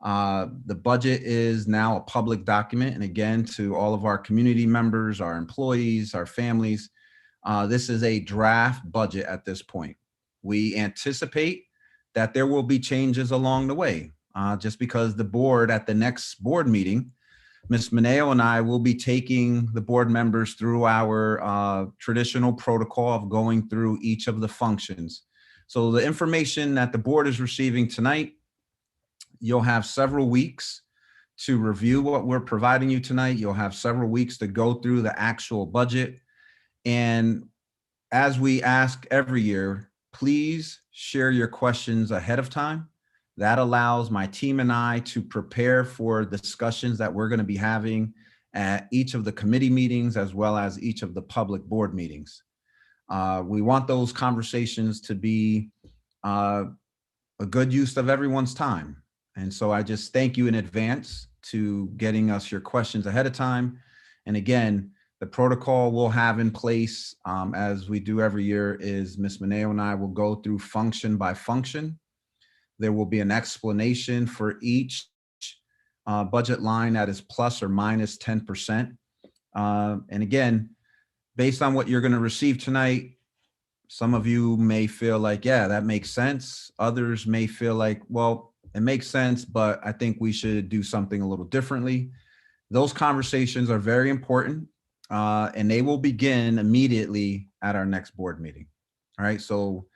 The budget is now a public document. And again, to all of our community members, our employees, our families, this is a draft budget at this point. We anticipate that there will be changes along the way, just because the board at the next board meeting, Ms. Mineo and I will be taking the board members through our traditional protocol of going through each of the functions. So the information that the board is receiving tonight, you'll have several weeks to review what we're providing you tonight. You'll have several weeks to go through the actual budget. And as we ask every year, please share your questions ahead of time. That allows my team and I to prepare for discussions that we're going to be having at each of the committee meetings as well as each of the public board meetings. We want those conversations to be a good use of everyone's time. And so I just thank you in advance to getting us your questions ahead of time. And again, the protocol we'll have in place, as we do every year, is Ms. Mineo and I will go through function by function. There will be an explanation for each budget line that is plus or minus 10%. And again, based on what you're going to receive tonight, some of you may feel like, yeah, that makes sense. Others may feel like, well, it makes sense, but I think we should do something a little differently. Those conversations are very important, and they will begin immediately at our next board meeting. All right, so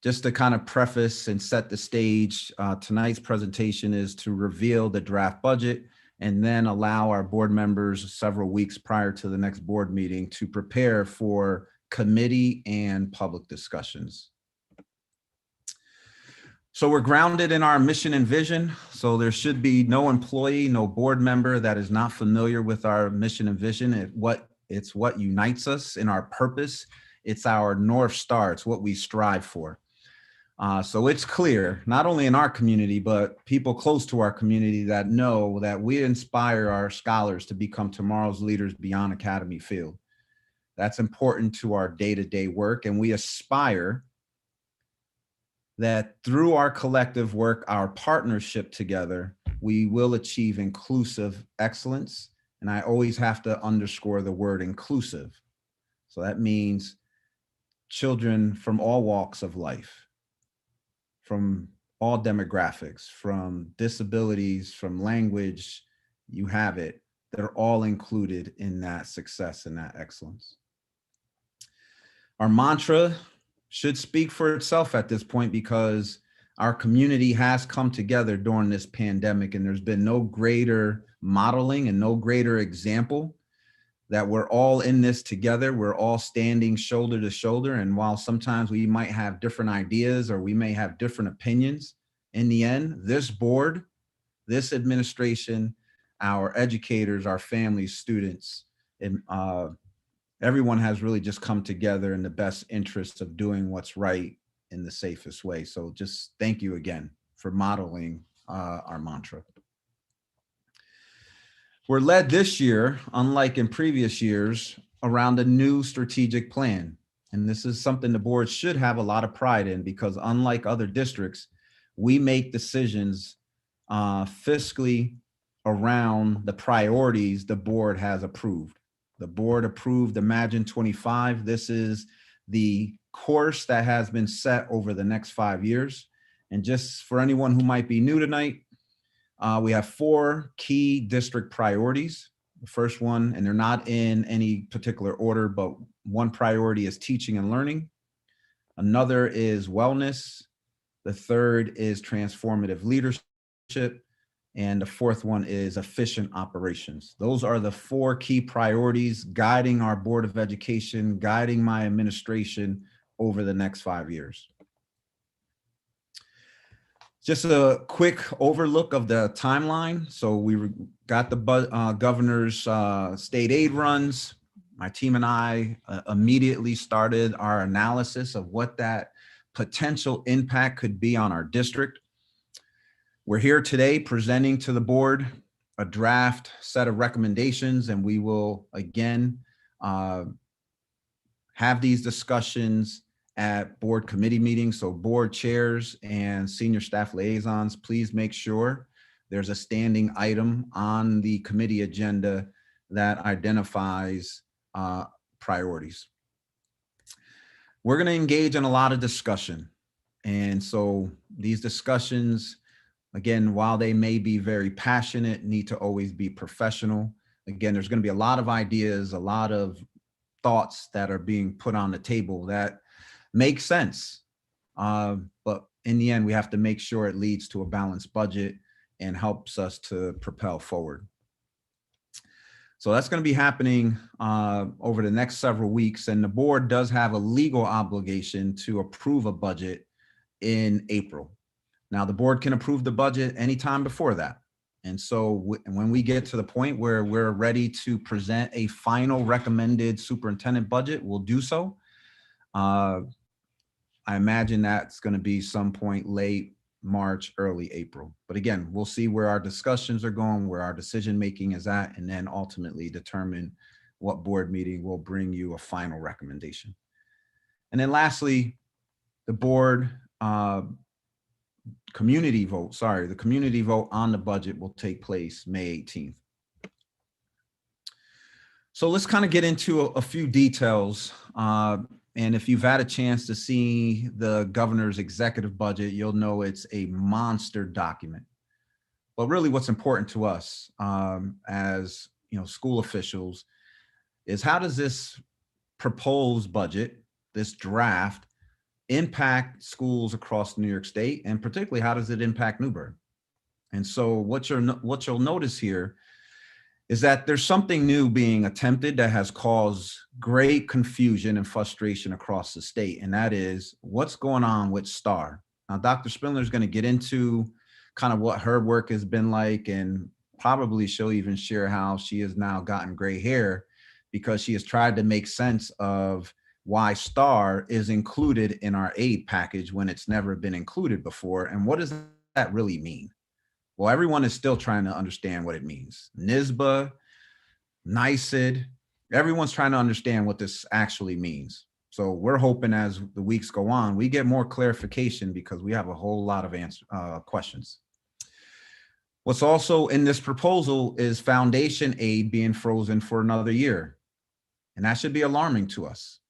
just to kind of preface and set the stage, tonight's presentation is to reveal the draft budget and then allow our board members several weeks prior to the next board meeting to prepare for committee and public discussions. So we're grounded in our mission and vision. So there should be no employee, no board member that is not familiar with our mission and vision. It's what unites us in our purpose. It's our North Star. It's what we strive for. So it's clear, not only in our community, but people close to our community that know that we inspire our scholars to become tomorrow's leaders beyond academy field. That's important to our day-to-day work. And we aspire that through our collective work, our partnership together, we will achieve inclusive excellence. And I always have to underscore the word inclusive. So that means children from all walks of life, from all demographics, from disabilities, from language, you have it. They're all included in that success and that excellence. Our mantra should speak for itself at this point because our community has come together during this pandemic, and there's been no greater modeling and no greater example that we're all in this together. We're all standing shoulder to shoulder. And while sometimes we might have different ideas or we may have different opinions, in the end, this board, this administration, our educators, our families, students, and everyone has really just come together in the best interest of doing what's right in the safest way. So just thank you again for modeling our mantra. We're led this year, unlike in previous years, around a new strategic plan. And this is something the board should have a lot of pride in because unlike other districts, we make decisions fiscally around the priorities the board has approved. The board approved Imagine 25. This is the course that has been set over the next 5 years. And just for anyone who might be new tonight, we have 4 key district priorities. The first one, and they're not in any particular order, but one priority is teaching and learning. Another is wellness. The third is transformative leadership. And the fourth one is efficient operations. Those are the 4 key priorities guiding our Board of Education, guiding my administration over the next 5 years. Just a quick overlook of the timeline. So we got the governor's state aid runs. My team and I immediately started our analysis of what that potential impact could be on our district. We're here today presenting to the board a draft set of recommendations, and we will again have these discussions at board committee meetings. So board chairs and senior staff liaisons, please make sure there's a standing item on the committee agenda that identifies priorities. We're going to engage in a lot of discussion. And so these discussions, again, while they may be very passionate, need to always be professional. Again, there's going to be a lot of ideas, a lot of thoughts that are being put on the table that make sense. But in the end, we have to make sure it leads to a balanced budget and helps us to propel forward. So that's going to be happening over the next several weeks. And the board does have a legal obligation to approve a budget in April. Now, the board can approve the budget anytime before that. And so when we get to the point where we're ready to present a final recommended superintendent budget, we'll do so. I imagine that's going to be some point late March, early April. But again, we'll see where our discussions are going, where our decision making is at, and then ultimately determine what board meeting will bring you a final recommendation. And then lastly, the board community vote, the community vote on the budget will take place May 18th. So let's kind of get into a few details. And if you've had a chance to see the governor's executive budget, you'll know it's a monster document. But really what's important to us as school officials is how does this proposed budget, this draft, impact schools across New York State, and particularly how does it impact Newburgh? And so what you'll notice here is that there's something new being attempted that has caused great confusion and frustration across the state, and that is what's going on with STAR. Now, Dr. Spindler is going to get into kind of what her work has been like, and probably she'll even share how she has now gotten gray hair because she has tried to make sense of why STAR is included in our aid package when it's never been included before. And what does that really mean? Well, everyone is still trying to understand what it means. NSBA, NYSID, everyone's trying to understand what this actually means. So we're hoping as the weeks go on, we get more clarification because we have a whole lot of questions. What's also in this proposal is foundation aid being frozen for another year. And that should be alarming to us.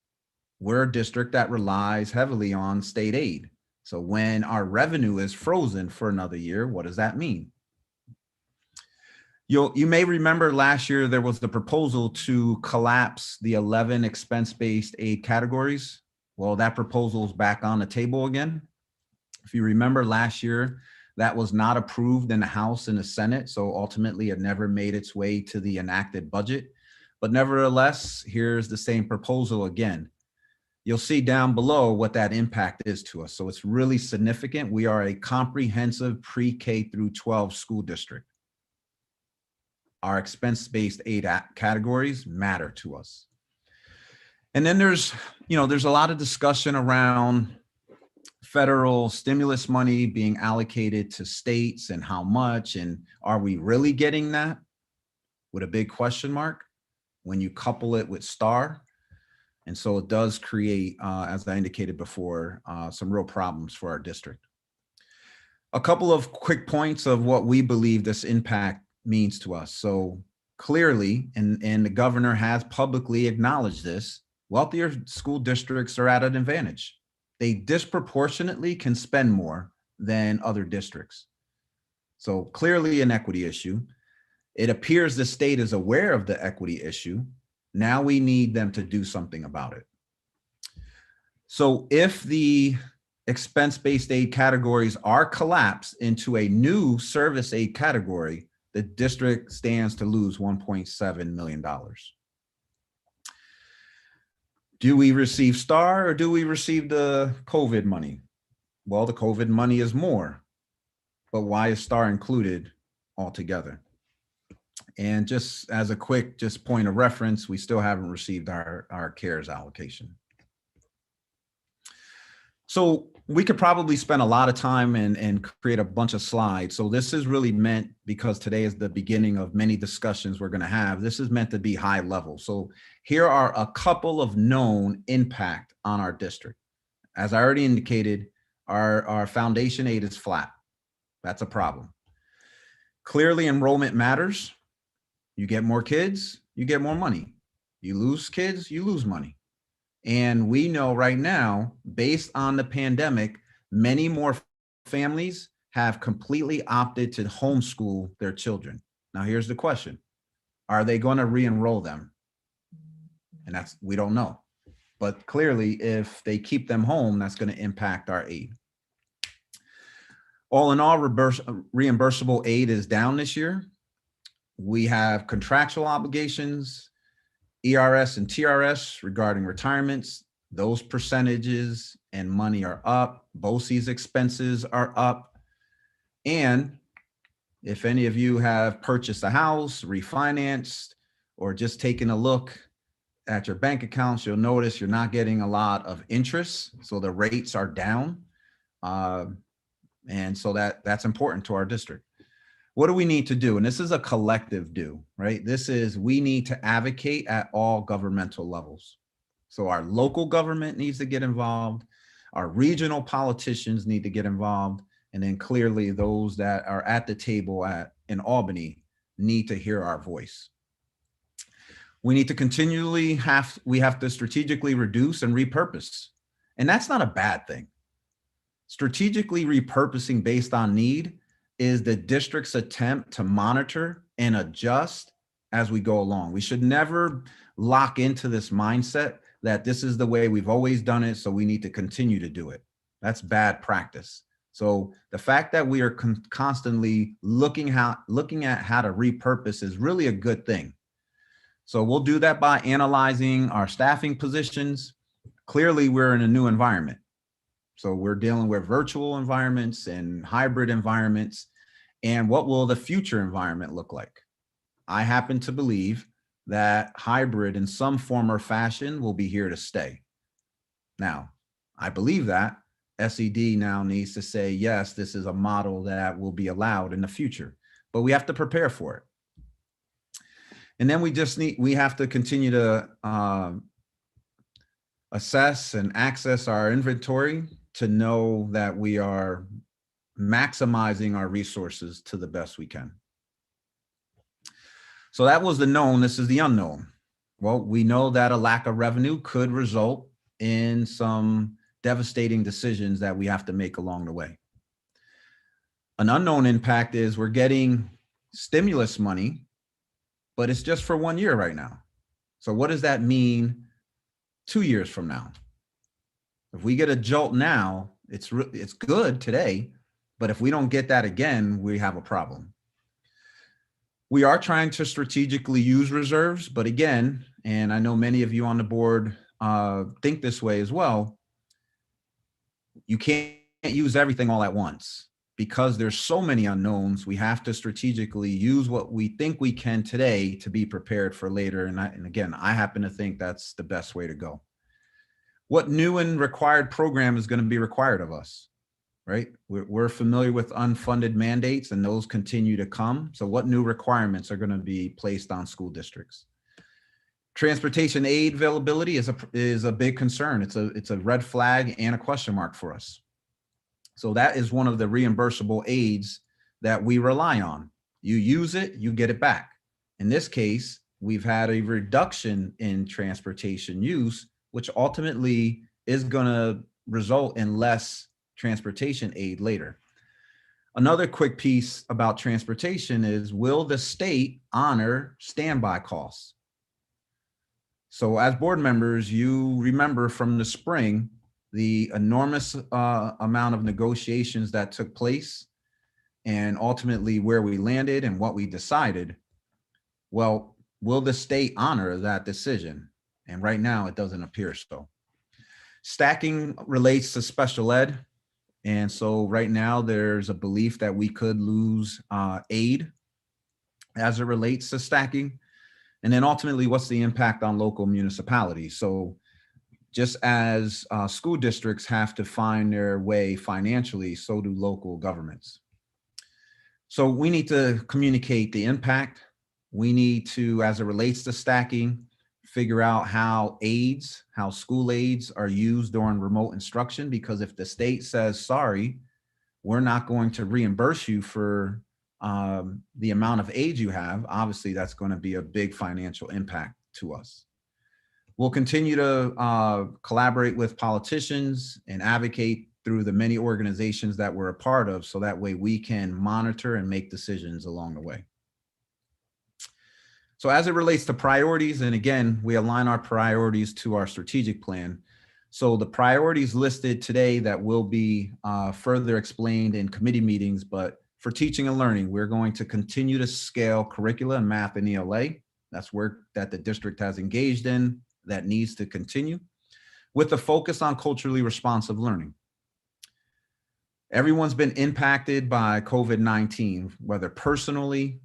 We're a district that relies heavily on state aid. So when our revenue is frozen for another year, what does that mean? You may remember last year there was the proposal to collapse the 11 expense-based aid categories. Well, that proposal is back on the table again. If you remember last year, that was not approved in the House and the Senate. So ultimately it never made its way to the enacted budget. But nevertheless, here's the same proposal again. You'll see down below what that impact is to us. So it's really significant. We are a comprehensive pre-K through 12 school district. Our expense-based aid categories matter to us. And then there's a lot of discussion around federal stimulus money being allocated to states and how much, and are we really getting that? With a big question mark when you couple it with STAR. And so it does create, as I indicated before, some real problems for our district. A couple of quick points of what we believe this impact means to us. So clearly, and the governor has publicly acknowledged this, wealthier school districts are at an advantage. They disproportionately can spend more than other districts. So clearly an equity issue. It appears the state is aware of the equity issue. Now we need them to do something about it. So if the expense-based aid categories are collapsed into a new service aid category, the district stands to lose $1.7 million. Do we receive STAR or do we receive the COVID money? Well, the COVID money is more. but why is STAR included altogether? And just as a quick point of reference, we still haven't received our CARES allocation. So we could probably spend a lot of time and create a bunch of slides. So this is really meant, because today is the beginning of many discussions we're going to have. This is meant to be high level. So here are a couple of known impact on our district. As I already indicated, our foundation aid is flat. That's a problem. Clearly, enrollment matters. You get more kids, you get more money. You lose kids, you lose money. And we know right now, based on the pandemic, many more families have completely opted to homeschool their children. Now, here's the question. Are they going to re-enroll them? And we don't know. But clearly, if they keep them home, that's going to impact our aid. All in all, reimbursable aid is down this year. We have contractual obligations, ERS and TRS regarding retirements. Those percentages and money are up. BOCES expenses are up. And if any of you have purchased a house, refinanced, or just taken a look at your bank accounts, you'll notice you're not getting a lot of interest. So the rates are down. And so that's important to our district. What do we need to do? And this is a collective do, right? We need to advocate at all governmental levels. So our local government needs to get involved. Our regional politicians need to get involved. And then clearly those that are at the table in Albany need to hear our voice. We need to we have to strategically reduce and repurpose. And that's not a bad thing. Strategically repurposing based on need is the district's attempt to monitor and adjust as we go along. We should never lock into this mindset that this is the way we've always done it, so we need to continue to do it. That's bad practice. So the fact that we are constantly looking at how to repurpose is really a good thing. So we'll do that by analyzing our staffing positions. Clearly, we're in a new environment. So we're dealing with virtual environments and hybrid environments. And what will the future environment look like? I happen to believe that hybrid in some form or fashion will be here to stay. Now, I believe that SED now needs to say, yes, this is a model that will be allowed in the future, but we have to prepare for it. And then we have to continue to assess and access our inventory to know that we are maximizing our resources to the best we can. So that was the known. This is the unknown. Well, we know that a lack of revenue could result in some devastating decisions that we have to make along the way. An unknown impact is we're getting stimulus money, but it's just for 1 year right now. So what does that mean 2 years from now? If we get a jolt now, it's good today, but if we don't get that again, we have a problem. We are trying to strategically use reserves, but again, and I know many of you on the board think this way as well, you can't use everything all at once. Because there's so many unknowns, we have to strategically use what we think we can today to be prepared for later. And again, I happen to think that's the best way to go. What new and required program is going to be required of us, right? We're familiar with unfunded mandates and those continue to come. So what new requirements are going to be placed on school districts? Transportation aid availability is a big concern. It's a red flag and a question mark for us. So that is one of the reimbursable aids that we rely on. You use it, you get it back. In this case, we've had a reduction in transportation use, which ultimately is going to result in less transportation aid later. Another quick piece about transportation is, will the state honor standby costs? So as board members, you remember from the spring, the enormous amount of negotiations that took place and ultimately where we landed and what we decided. Well, will the state honor that decision? And right now it doesn't appear so. Stacking relates to special ed. And so right now there's a belief that we could lose aid as it relates to stacking. And then ultimately, what's the impact on local municipalities? So just as school districts have to find their way financially, so do local governments. So we need to communicate the impact. We need to, as it relates to stacking, figure out how school aids are used during remote instruction, because if the state says, sorry, we're not going to reimburse you for the amount of aid you have, obviously that's going to be a big financial impact to us. We'll continue to collaborate with politicians and advocate through the many organizations that we're a part of, so that way we can monitor and make decisions along the way. So as it relates to priorities, and again, we align our priorities to our strategic plan. So the priorities listed today that will be further explained in committee meetings, but for teaching and learning, we're going to continue to scale curricula and math and ELA. That's work that the district has engaged in that needs to continue, with a focus on culturally responsive learning. Everyone's been impacted by COVID-19, whether personally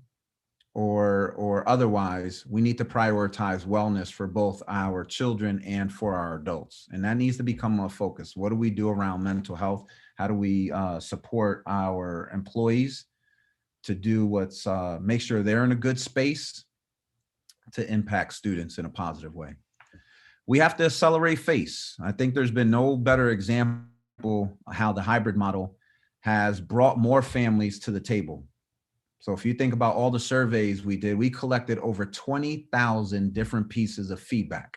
or otherwise. We need to prioritize wellness for both our children and for our adults. And that needs to become a focus. What do we do around mental health? How do we support our employees to do make sure they're in a good space to impact students in a positive way? We have to accelerate FACE. I think there's been no better example how the hybrid model has brought more families to the table. So if you think about all the surveys we did, we collected over 20,000 different pieces of feedback.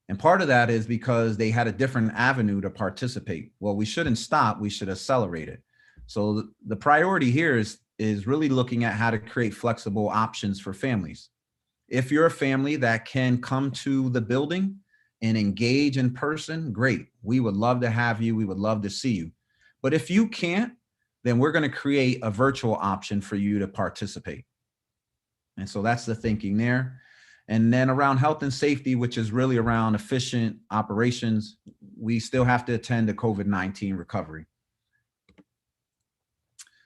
And part of that is because they had a different avenue to participate. Well, we shouldn't stop, we should accelerate it. So the priority here is really looking at how to create flexible options for families. If you're a family that can come to the building and engage in person, great. We would love to have you. We would love to see you. But if you can't, then we're going to create a virtual option for you to participate. And so that's the thinking there. And then around health and safety, which is really around efficient operations, we still have to attend to COVID-19 recovery.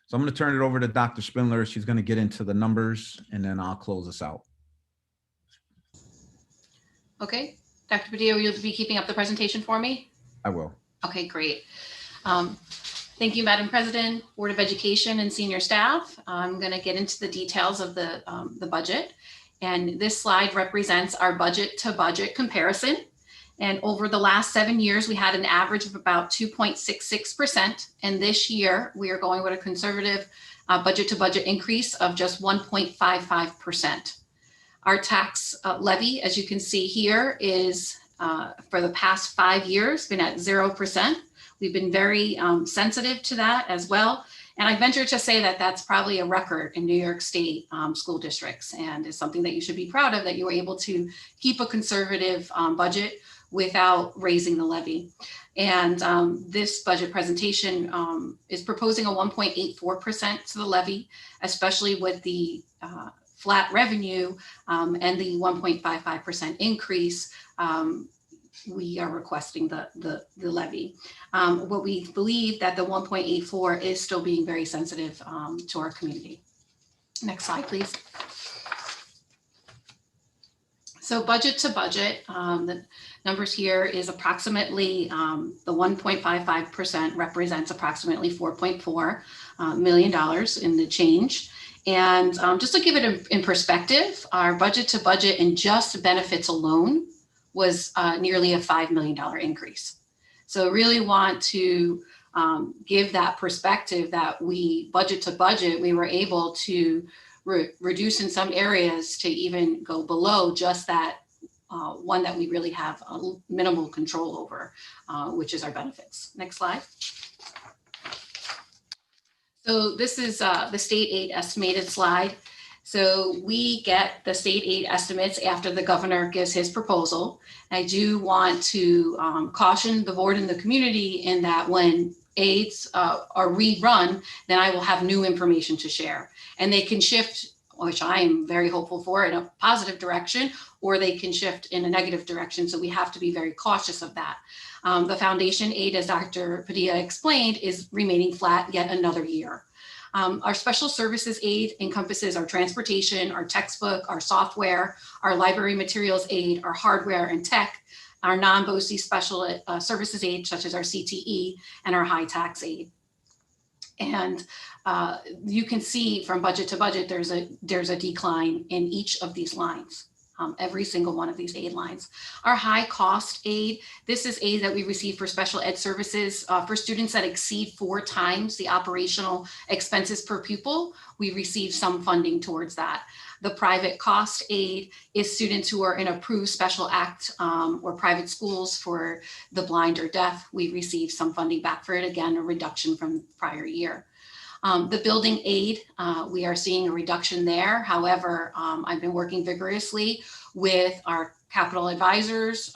So I'm going to turn it over to Dr. Spindler. She's going to get into the numbers, and then I'll close us out. Okay, Dr. Padilla, will you be keeping up the presentation for me? I will. Okay, great. Thank you, Madam President, Board of Education, and senior staff. I'm going to get into the details of the budget. And this slide represents our budget to budget comparison. And over the last 7 years, we had an average of about 2.66%. And this year, we are going with a conservative budget to budget increase of just 1.55%. Our tax levy, as you can see here, is for the past 5 years been at 0%. We've been very sensitive to that as well. And I venture to say that that's probably a record in New York State school districts, and is something that you should be proud of, that you were able to keep a conservative budget without raising the levy. And this budget presentation is proposing a 1.84% to the levy, especially with the flat revenue and the 1.55% increase. We are requesting the levy. What we believe that the 1.84 is still being very sensitive to our community. Next slide, please. So budget to budget, the numbers here is approximately the 1.55% represents approximately $4.4 million in the change. And just to give it in perspective, our budget to budget in just benefits alone was nearly a $5 million increase. So really want to give that perspective that we budget to budget, we were able to reduce in some areas to even go below just that one that we really have a minimal control over, which is our benefits. Next slide. So this is the state aid estimated slide. So we get the state aid estimates after the governor gives his proposal. I do want to caution the board and the community in that when aids are rerun, then I will have new information to share. And they can shift which I am very hopeful for, in a positive direction, or they can shift in a negative direction. So we have to be very cautious of that. The foundation aid, as Dr. Padilla explained, is remaining flat yet another year. Our special services aid encompasses our transportation, our textbook, our software, our library materials aid, our hardware and tech, our non-BOCE special services aid, such as our CTE, and our high tax aid. And you can see from budget to budget, there's a decline in each of these lines. Every single one of these aid lines. Our high cost aid, this is aid that we receive for special ed services for students that exceed 4 times the operational expenses per pupil. We receive some funding towards that. The private cost aid is students who are in approved special act or private schools for the blind or deaf. We receive some funding back for it, again, a reduction from prior year. The building aid, we are seeing a reduction there. However, I've been working vigorously with our capital advisors,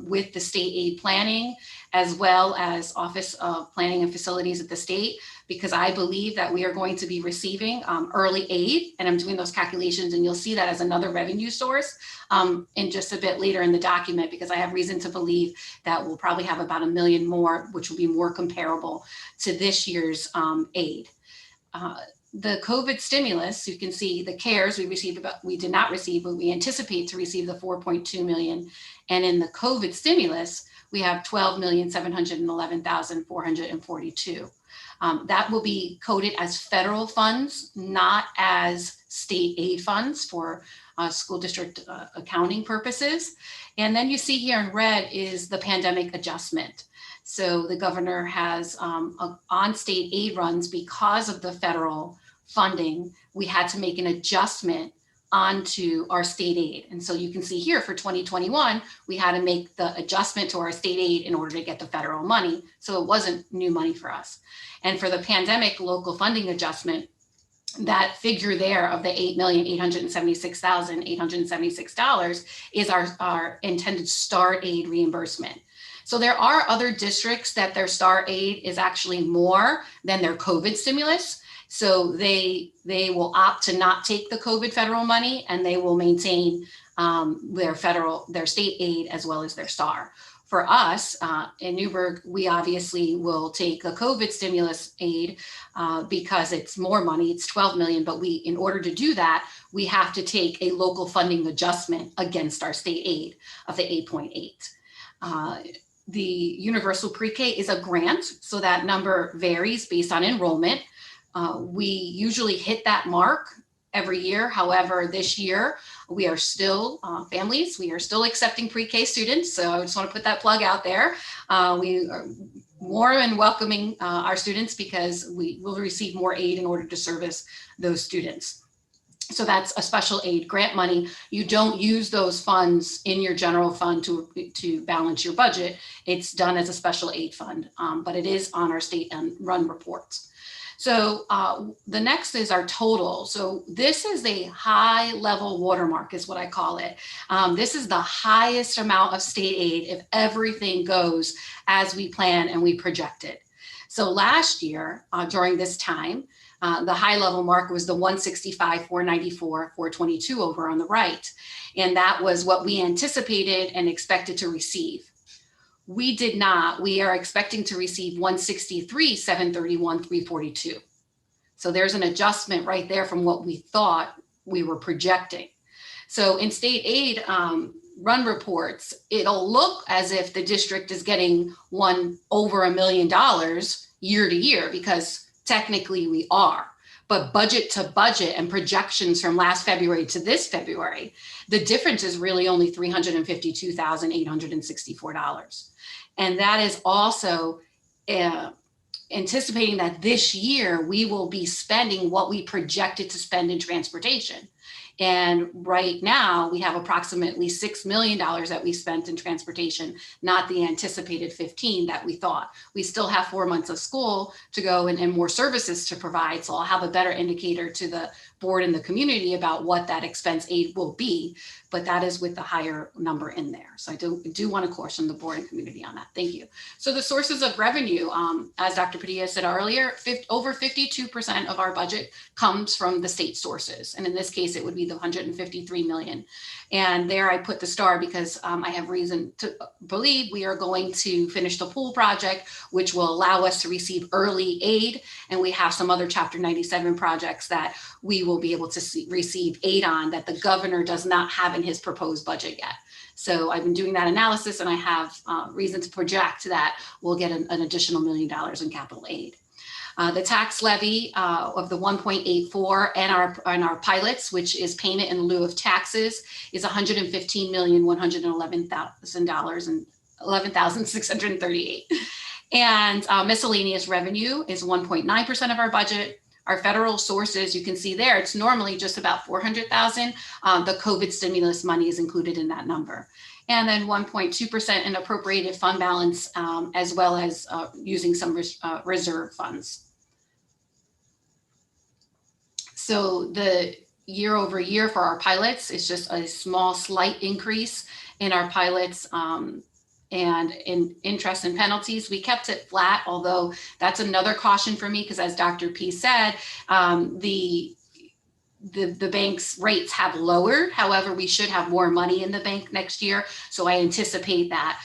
with the state aid planning, as well as Office of Planning and Facilities at the state, because I believe that we are going to be receiving early aid, and I'm doing those calculations, and you'll see that as another revenue source in just a bit later in the document, because I have reason to believe that we'll probably have about $1 million more, which will be more comparable to this year's aid. The COVID stimulus, you can see the CARES we did not receive, but we anticipate to receive the 4.2 million. And in the COVID stimulus, we have 12,711,442. That will be coded as federal funds, not as state aid funds for school district accounting purposes. And then you see here in red is the pandemic adjustment. So the governor has on state aid runs, because of the federal funding, we had to make an adjustment onto our state aid. And so you can see here for 2021, we had to make the adjustment to our state aid in order to get the federal money. So it wasn't new money for us. And for the pandemic local funding adjustment, that figure there of the $8,876,876 is our intended STAR aid reimbursement. So there are other districts that their STAR aid is actually more than their COVID stimulus. So they will opt to not take the COVID federal money, and they will maintain their state aid as well as their STAR. For us in Newburgh, we obviously will take the COVID stimulus aid because it's more money, it's 12 million, but in order to do that, we have to take a local funding adjustment against our state aid of the 8.8. The universal pre-K is a grant, so that number varies based on enrollment. We usually hit that mark every year. However, this year we are still families. We are still accepting pre-K students. So I just want to put that plug out there. We are more than welcoming our students because we will receive more aid in order to service those students. So that's a special aid grant money. You don't use those funds in your general fund to balance your budget. It's done as a special aid fund, but it is on our state and run reports. So the next is our total. So this is a high level watermark is what I call it. This is the highest amount of state aid if everything goes as we plan and we projected. So last year during this time, the high level mark was the 165, 494, 422 over on the right. And that was what we anticipated and expected to receive. We did not. We are expecting to receive 163, 731, 342. So there's an adjustment right there from what we thought we were projecting. So in state aid run reports, it'll look as if the district is getting over $1 million year to year, because technically we are. But budget to budget and projections from last February to this February, the difference is really only $352,864. And that is also anticipating that this year we will be spending what we projected to spend in transportation. And right now we have approximately $6 million that we spent in transportation, not the anticipated 15 that we thought. We still have 4 months of school to go and more services to provide. So I'll have a better indicator to the board and the community about what that expense aid will be, but that is with the higher number in there. So I do want to caution the board and community on that. Thank you. So the sources of revenue, as Dr. Padilla said earlier, over 52% of our budget comes from the state sources. And in this case, it would be the 153 million. And there I put the star because I have reason to believe we are going to finish the pool project, which will allow us to receive early aid. And we have some other Chapter 97 projects that we will be able to receive aid on that the governor does not have in his proposed budget yet. So I've been doing that analysis, and I have reason to project that we'll get an additional $1 million in capital aid. The tax levy of the 1.84 and our pilots, which is payment in lieu of taxes, is $115,111,000 and $11,638. And miscellaneous revenue is 1.9% of our budget. Our federal sources, you can see there, it's normally just about 400,000. The COVID stimulus money is included in that number. And then 1.2% in appropriated fund balance, as well as using some reserve funds. So the year over year for our pilots is just a small, slight increase in our pilots. And in interest and penalties, we kept it flat, although that's another caution for me, because as Dr. P said, the bank's rates have lowered. However, we should have more money in the bank next year. So I anticipate that,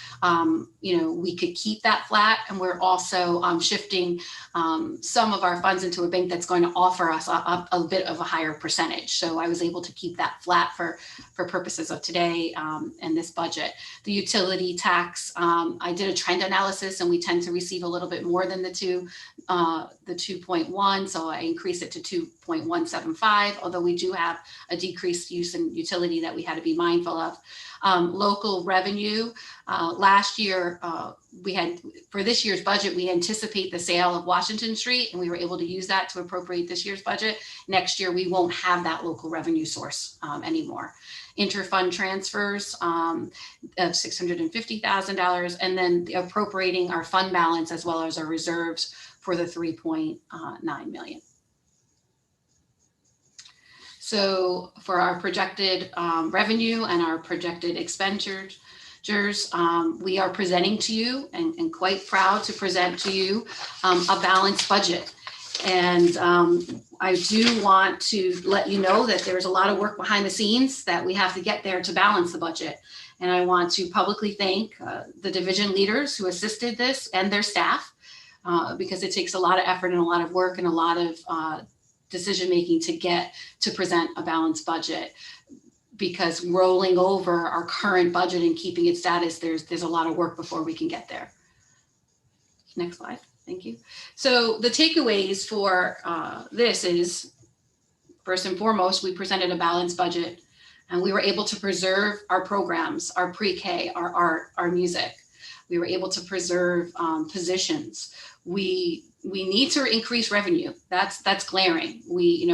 we could keep that flat. And we're also shifting some of our funds into a bank that's going to offer us a bit of a higher percentage. So I was able to keep that flat for purposes of today and this budget. The utility tax, I did a trend analysis, and we tend to receive a little bit more than the 2.1. So I increased it to 2.175, although we do have a decreased use in utility that we had to be mindful of. Local revenue, last year, for this year's budget, we anticipate the sale of Washington Street, and we were able to use that to appropriate this year's budget. Next year, we won't have that local revenue source anymore. Interfund transfers of $650,000, and then appropriating our fund balance as well as our reserves for the 3.9 million. So for our projected revenue and our projected expenditures, we are presenting to you and quite proud to present to you a balanced budget. And I do want to let you know that there's a lot of work behind the scenes that we have to get there to balance the budget. And I want to publicly thank the division leaders who assisted this and their staff, because it takes a lot of effort and a lot of work and a lot of decision-making to get to present a balanced budget, because rolling over our current budget and keeping it status, there's a lot of work before we can get there. Next slide. Thank you. So the takeaways for this is, first and foremost, we presented a balanced budget, and we were able to preserve our programs, our pre-K, our art, our music. We were able to preserve positions. We need to increase revenue. That's glaring.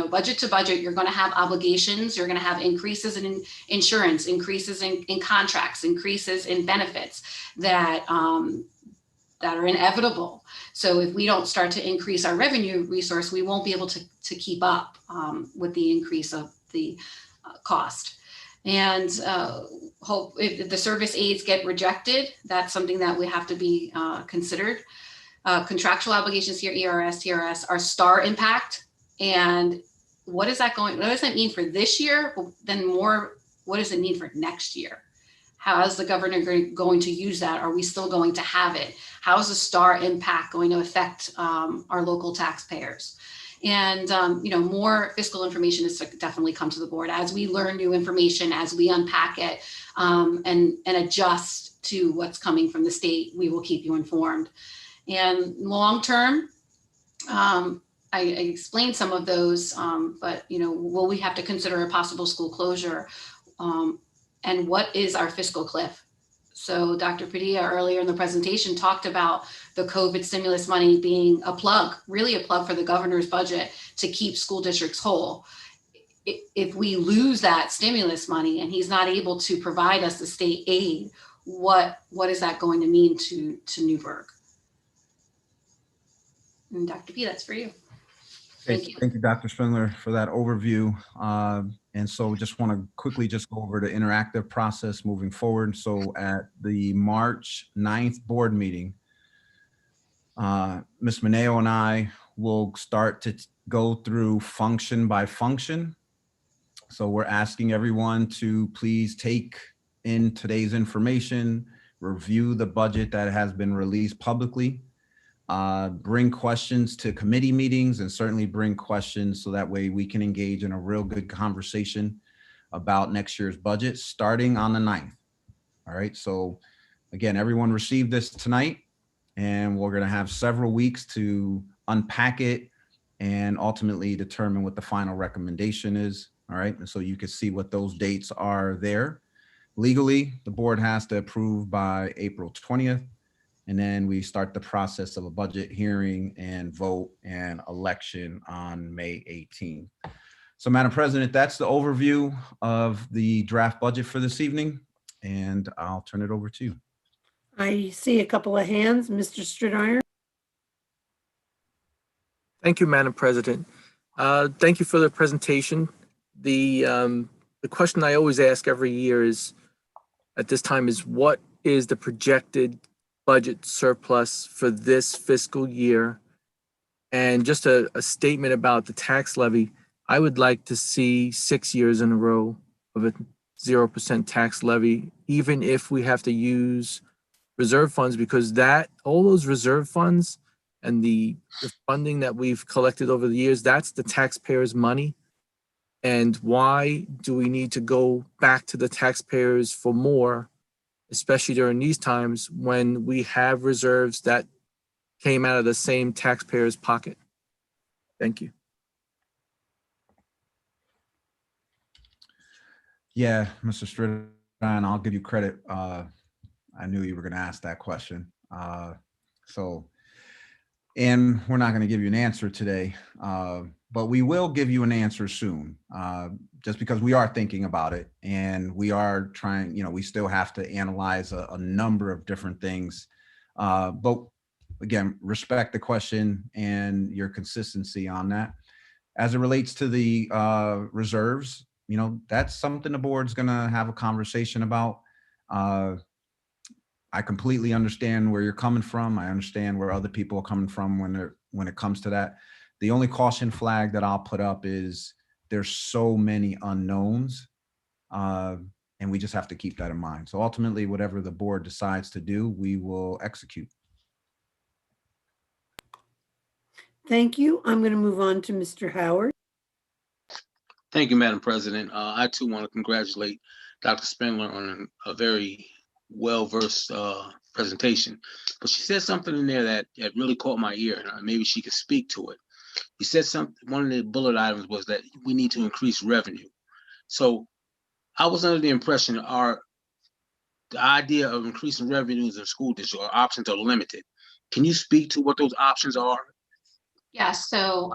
Budget to budget, you're going to have obligations. You're going to have increases in insurance, increases in contracts, increases in benefits that are inevitable. So if we don't start to increase our revenue resource, we won't be able to keep up with the increase of the cost. And hope if the service aids get rejected, that's something that we have to be considered. Contractual obligations here, ERS, TRS, are star impact. And what does that mean for this year? Then more, what does it mean for next year? How is the governor going to use that? Are we still going to have it? How is the star impact going to affect our local taxpayers? And, more fiscal information has definitely come to the board as we learn new information, as we unpack it and adjust to what's coming from the state. We will keep you informed. And long term, I explained some of those, but, will we have to consider a possible school closure? And what is our fiscal cliff? So Dr. Padilla earlier in the presentation talked about the COVID stimulus money being really a plug for the governor's budget to keep school districts whole. If we lose that stimulus money and he's not able to provide us the state aid, what is that going to mean to Newburgh? And Dr. P, that's for you. Thank you. Thank you, Dr. Spindler, for that overview. And so just want to quickly just go over the interactive process moving forward. So at the March 9th board meeting, Ms. Mineo and I will start to go through function by function. So we're asking everyone to please take in today's information, review the budget that has been released publicly, bring questions to committee meetings, and certainly bring questions so that way we can engage in a real good conversation about next year's budget starting on the 9th. All right, so again, everyone received this tonight, and we're going to have several weeks to unpack it and ultimately determine what the final recommendation is. All right, and so you can see what those dates are there. Legally, the board has to approve by April 20th, and then we start the process of a budget hearing and vote and election on May 18th. So, Madam President, that's the overview of the draft budget for this evening, and I'll turn it over to you. I see a couple of hands. Mr. Stritter. Thank you, Madam President. Thank you for the presentation. The question I always ask every year is, at this time, is what is the projected budget surplus for this fiscal year? And just a statement about the tax levy. I would like to see 6 years in a row of a 0% tax levy, even if we have to use reserve funds, because all those reserve funds and the funding that we've collected over the years, that's the taxpayers' money. And why do we need to go back to the taxpayers for more, especially during these times when we have reserves that came out of the same taxpayer's pocket? Thank you. Yeah, Mr. Stritter, I'll give you credit. I knew you were going to ask that question. And we're not going to give you an answer today, but we will give you an answer soon, just because we are thinking about it and we are trying, we still have to analyze a number of different things. But again, respect the question and your consistency on that. As it relates to the reserves, that's something the board's going to have a conversation about. I completely understand where you're coming from. I understand where other people are coming from when it comes to that. The only caution flag that I'll put up is there's so many unknowns, and we just have to keep that in mind. So ultimately, whatever the board decides to do, we will execute. Thank you. I'm going to move on to Mr. Howard. Thank you, Madam President. I too want to congratulate Dr. Spindler on a very well-versed presentation, but she said something in there that really caught my ear, and maybe she could speak to it. You said one of the bullet items was that we need to increase revenue. So I was under the impression the idea of increasing revenues in school district, our options are limited. Can you speak to what those options are? Yes, so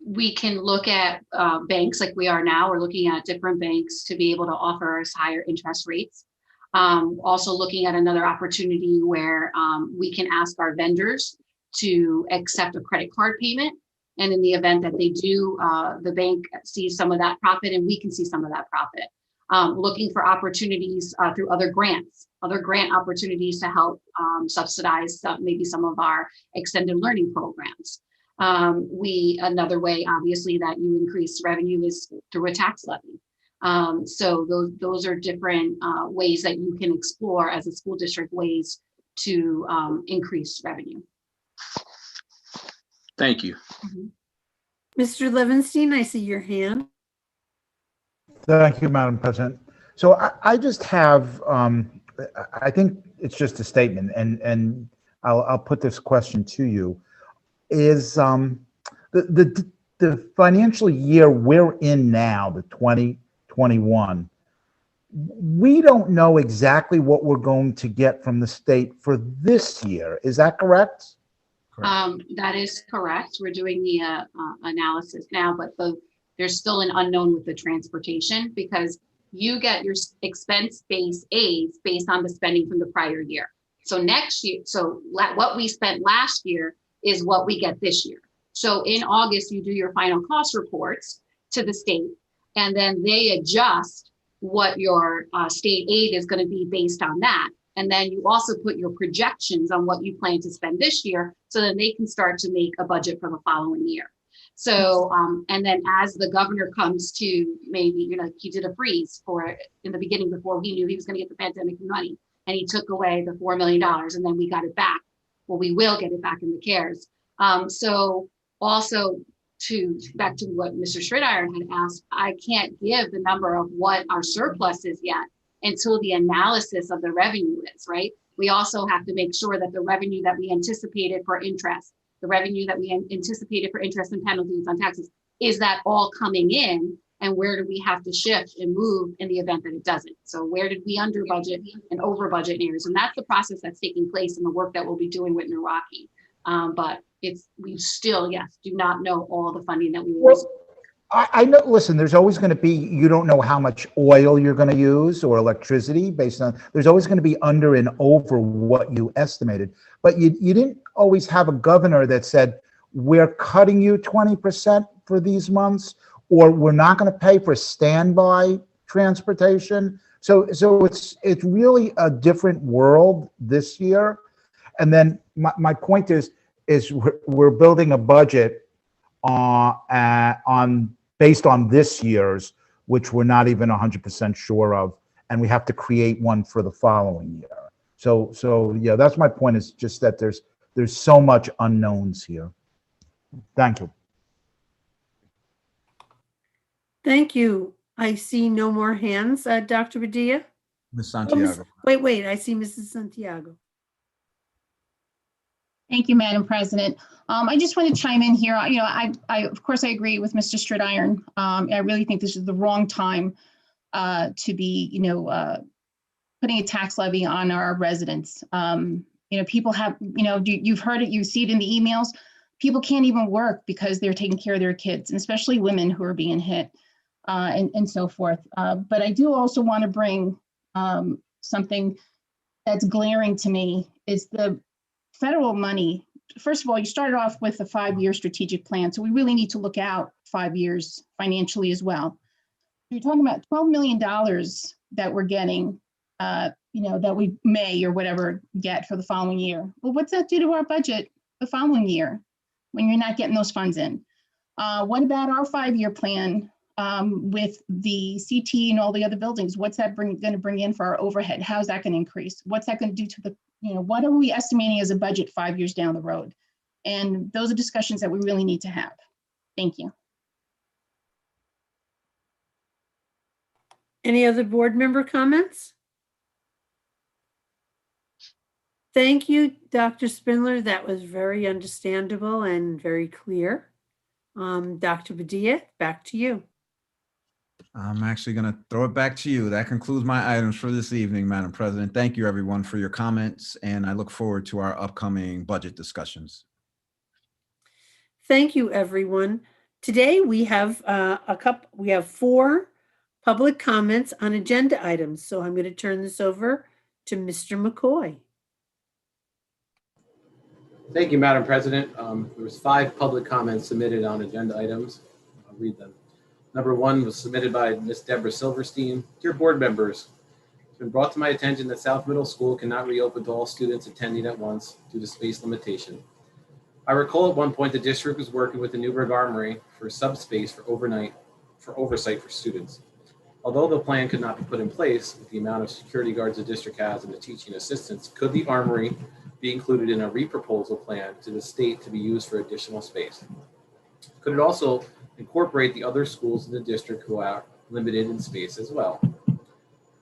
we can look at banks like we are now. We're looking at different banks to be able to offer us higher interest rates. Also looking at another opportunity where we can ask our vendors to accept a credit card payment. And in the event that they do, the bank sees some of that profit and we can see some of that profit. Looking for opportunities through other grant opportunities to help subsidize maybe some of our extended learning programs. Another way, obviously, that you increase revenue is through a tax levy. So those are different ways that you can explore as a school district, ways to increase revenue. Thank you. Mr. Levinstein, I see your hand. Thank you, Madam President. So I just have, I think it's just a statement, and I'll put this question to you. Is the financial year we're in now, the 2021, we don't know exactly what we're going to get from the state for this year. Is that correct? That is correct. We're doing the analysis now, but there's still an unknown with the transportation, because you get your expense base aids based on the spending from the prior year. So next year, what we spent last year is what we get this year. So in August, you do your final cost reports to the state, and then they adjust what your state aid is going to be based on that. And then you also put your projections on what you plan to spend this year, so then they can start to make a budget for the following year. So, and then as the governor comes to, maybe, you know, he did a freeze for in the beginning before he knew he was going to get the pandemic money, and he took away the $4 million, and then we got it back. Well, we will get it back in the CARES. So also, back to what Mr. Stridiron had asked, I can't give the number of what our surplus is yet until the analysis of the revenue is, right? We also have to make sure that the revenue that we anticipated for interest, the revenue that we anticipated for interest and penalties on taxes, is that all coming in? And where do we have to shift and move in the event that it doesn't? So where did we under budget and over budget in areas? And that's the process that's taking place in the work that we'll be doing with Milwaukee. But we still, yes, do not know all the funding that we will receive. I know, listen, there's always going to be, you don't know how much oil you're going to use or electricity based on, there's always going to be under and over what you estimated. But you didn't always have a governor that said, we're cutting you 20% for these months, or we're not going to pay for standby transportation. So it's really a different world this year. And then my point is we're building a budget based on this year's, which we're not even 100% sure of, and we have to create one for the following year. So yeah, that's my point, is just that there's so much unknowns here. Thank you. Thank you. I see no more hands. Dr. Padilla? Ms. Oh, Santiago. wait, I see Mrs. Santiago. Thank you, Madam President. I just want to chime in here. You know, I of course I agree with Mr. Stridiron. I really think this is the wrong time to be, you know, putting a tax levy on our residents. You know, people have, you know, you've heard it, you see it in the emails. People can't even work because they're taking care of their kids, and especially women who are being hit and so forth. But I do also want to bring something that's glaring to me, is the federal money. First of all, you started off with a 5-year strategic plan, so we really need to look out 5 years financially as well. You're talking about $12 million that we're getting, you know, that we may or whatever get for the following year. Well, what's that do to our budget the following year when you're not getting those funds in? What about our 5-year plan with the CT and all the other buildings? What's that going to bring in for our overhead? How's that going to increase? What's that going to do to the, you know, what are we estimating as a budget 5 years down the road? And those are discussions that we really need to have. Thank you. Any other board member comments? Thank you, Dr. Spindler. That was very understandable and very clear. Dr. Padilla, back to you. I'm actually going to throw it back to you. That concludes my items for this evening, Madam President. Thank you, everyone, for your comments, and I look forward to our upcoming budget discussions. Thank you, everyone. Today we have we have 4 public comments on agenda items. So I'm going to turn this over to Mr. McCoy. Thank you, Madam President. There was 5 public comments submitted on agenda items. I'll read them. Number 1 was submitted by Ms. Deborah Silverstein. Dear board members, it's been brought to my attention that South Middle School cannot reopen to all students attending at once due to space limitation. I recall at one point the district was working with the Newburgh Armory for subspace for oversight for students. Although the plan could not be put in place with the amount of security guards the district has and the teaching assistants, could the Armory be included in a reproposal plan to the state to be used for additional space? Could it also incorporate the other schools in the district who are limited in space as well?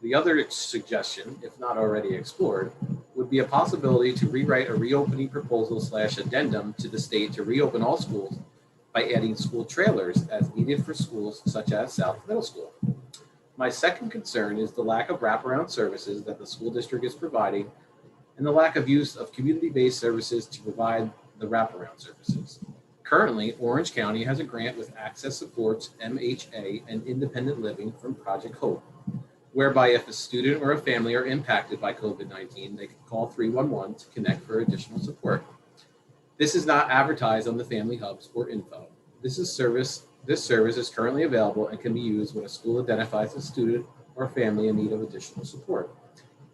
The other suggestion, if not already explored, would be a possibility to rewrite a reopening proposal / addendum to the state to reopen all schools by adding school trailers as needed for schools such as South Middle School. My second concern is the lack of wraparound services that the school district is providing and the lack of use of community-based services to provide the wraparound services. Currently, Orange County has a grant with Access Supports, MHA, and Independent Living from Project Hope, whereby if a student or a family are impacted by COVID-19, they can call 311 to connect for additional support. This is not advertised on the family hubs or info. This service is currently available and can be used when a school identifies a student or family in need of additional support.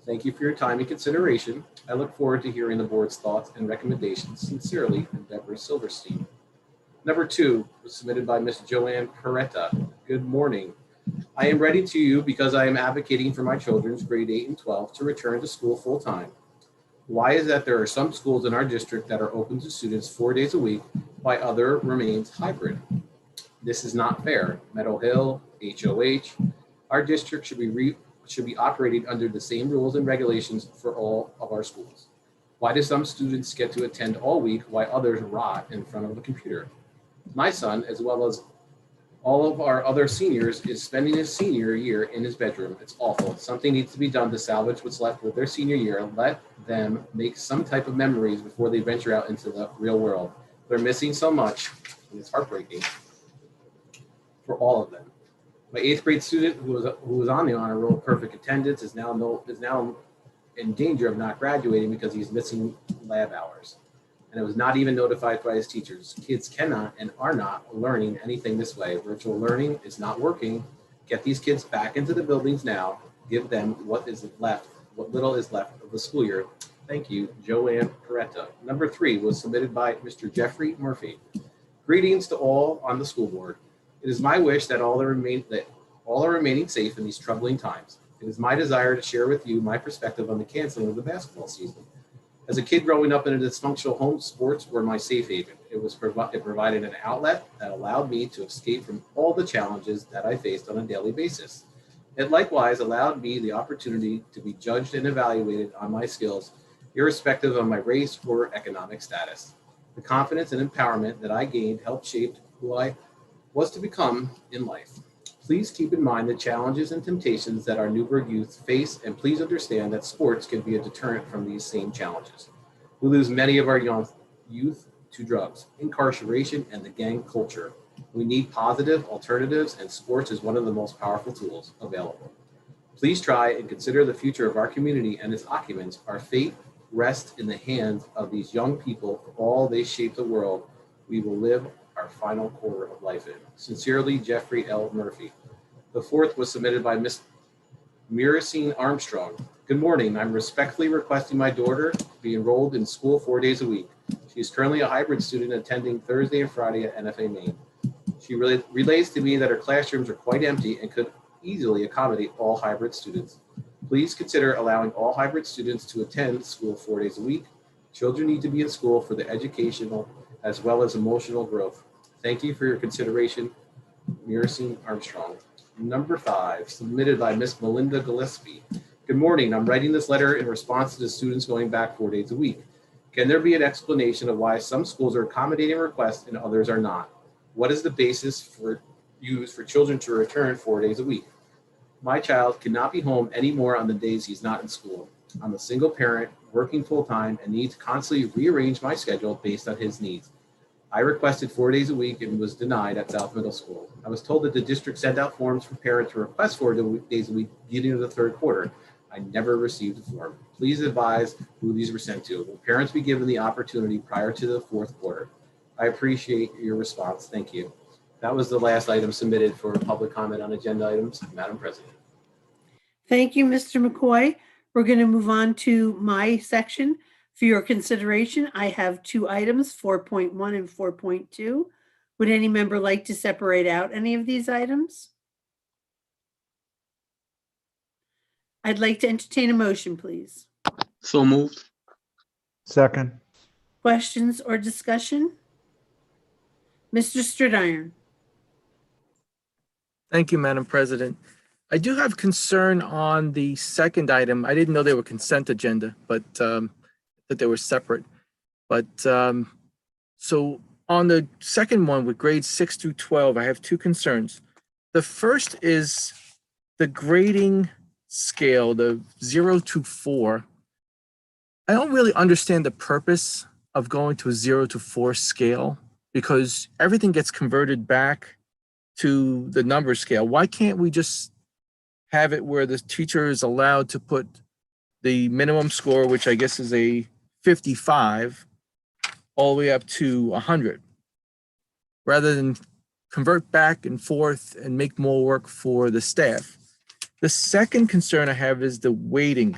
Thank you for your time and consideration. I look forward to hearing the board's thoughts and recommendations. Sincerely, Deborah Silverstein. Number 2 was submitted by Ms. Joanne Peretta. Good morning. I am writing to you because I am advocating for my children's grade 8 and 12 to return to school full time. Why is that there are some schools in our district that are open to students 4 days a week, while other remains hybrid? This is not fair. Meadow Hill, HOH, our district should be operating under the same rules and regulations for all of our schools. Why do some students get to attend all week while others rot in front of a computer? My son, as well as all of our other seniors, is spending his senior year in his bedroom. It's awful. Something needs to be done to salvage what's left with their senior year. Let them make some type of memories before they venture out into the real world. They're missing so much, and it's heartbreaking for all of them. My 8th grade student who was on the honor roll, perfect attendance, is now in danger of not graduating because he's missing lab hours. And it was not even notified by his teachers. Kids cannot and are not learning anything this way. Virtual learning is not working. Get these kids back into the buildings now. Give them what little is left of the school year. Thank you, Joanne Peretta. Number 3 was submitted by Mr. Jeffrey Murphy. Greetings to all on the school board. It is my wish that all are remaining safe in these troubling times. It is my desire to share with you my perspective on the canceling of the basketball season. As a kid growing up in a dysfunctional home, sports were my safe haven. It provided an outlet that allowed me to escape from all the challenges that I faced on a daily basis. It likewise allowed me the opportunity to be judged and evaluated on my skills, irrespective of my race or economic status. The confidence and empowerment that I gained helped shape who I was to become in life. Please keep in mind the challenges and temptations that our Newburgh youth face, and please understand that sports can be a deterrent from these same challenges. We lose many of our young youth to drugs, incarceration, and the gang culture. We need positive alternatives, and sports is one of the most powerful tools available. Please try and consider the future of our community and its occupants. Our fate rests in the hands of these young people. For all they shape the world we will live our final quarter of life in. Sincerely, Jeffrey L. Murphy. The 4th was submitted by Ms. Miracine Armstrong. Good morning. I'm respectfully requesting my daughter be enrolled in school 4 days a week. She is currently a hybrid student attending Thursday and Friday at NFA Maine. She relays to me that her classrooms are quite empty and could easily accommodate all hybrid students. Please consider allowing all hybrid students to attend school 4 days a week. Children need to be in school for the educational as well as emotional growth. Thank you for your consideration, Miracine Armstrong. Number 5, submitted by Miss Melinda Gillespie. Good morning. I'm writing this letter in response to the students going back 4 days a week. Can there be an explanation of why some schools are accommodating requests and others are not? What is the basis used for children to return 4 days a week? My child cannot be home anymore on the days he's not in school. I'm a single parent working full-time and need to constantly rearrange my schedule based on his needs. I requested 4 days a week and was denied at South Middle School. I was told that the district sent out forms for parents to request 4 days a week beginning of the 3rd quarter. I never received a form. Please advise who these were sent to. Will parents be given the opportunity prior to the 4th quarter? I appreciate your response. Thank you. That was the last item submitted for public comment on agenda items, Madam President. Thank you, Mr. McCoy. We're going to move on to my section. For your consideration, I have 2 items, 4.1 and 4.2. Would any member like to separate out any of these items? I'd like to entertain a motion, please. So moved. Second. Questions or discussion? Mr. Stridiron. Thank you, Madam President. I do have concern on the second item. I didn't know they were consent agenda, but that they were separate. But so on the second one with grades 6 through 12, I have 2 concerns. The first is the grading scale, the 0 to 4. I don't really understand the purpose of going to a 0 to 4 scale because everything gets converted back to the number scale. Why can't we just have it where the teacher is allowed to put the minimum score, which I guess is a 55, all the way up to 100, rather than convert back and forth and make more work for the staff. The second concern I have is the weighting.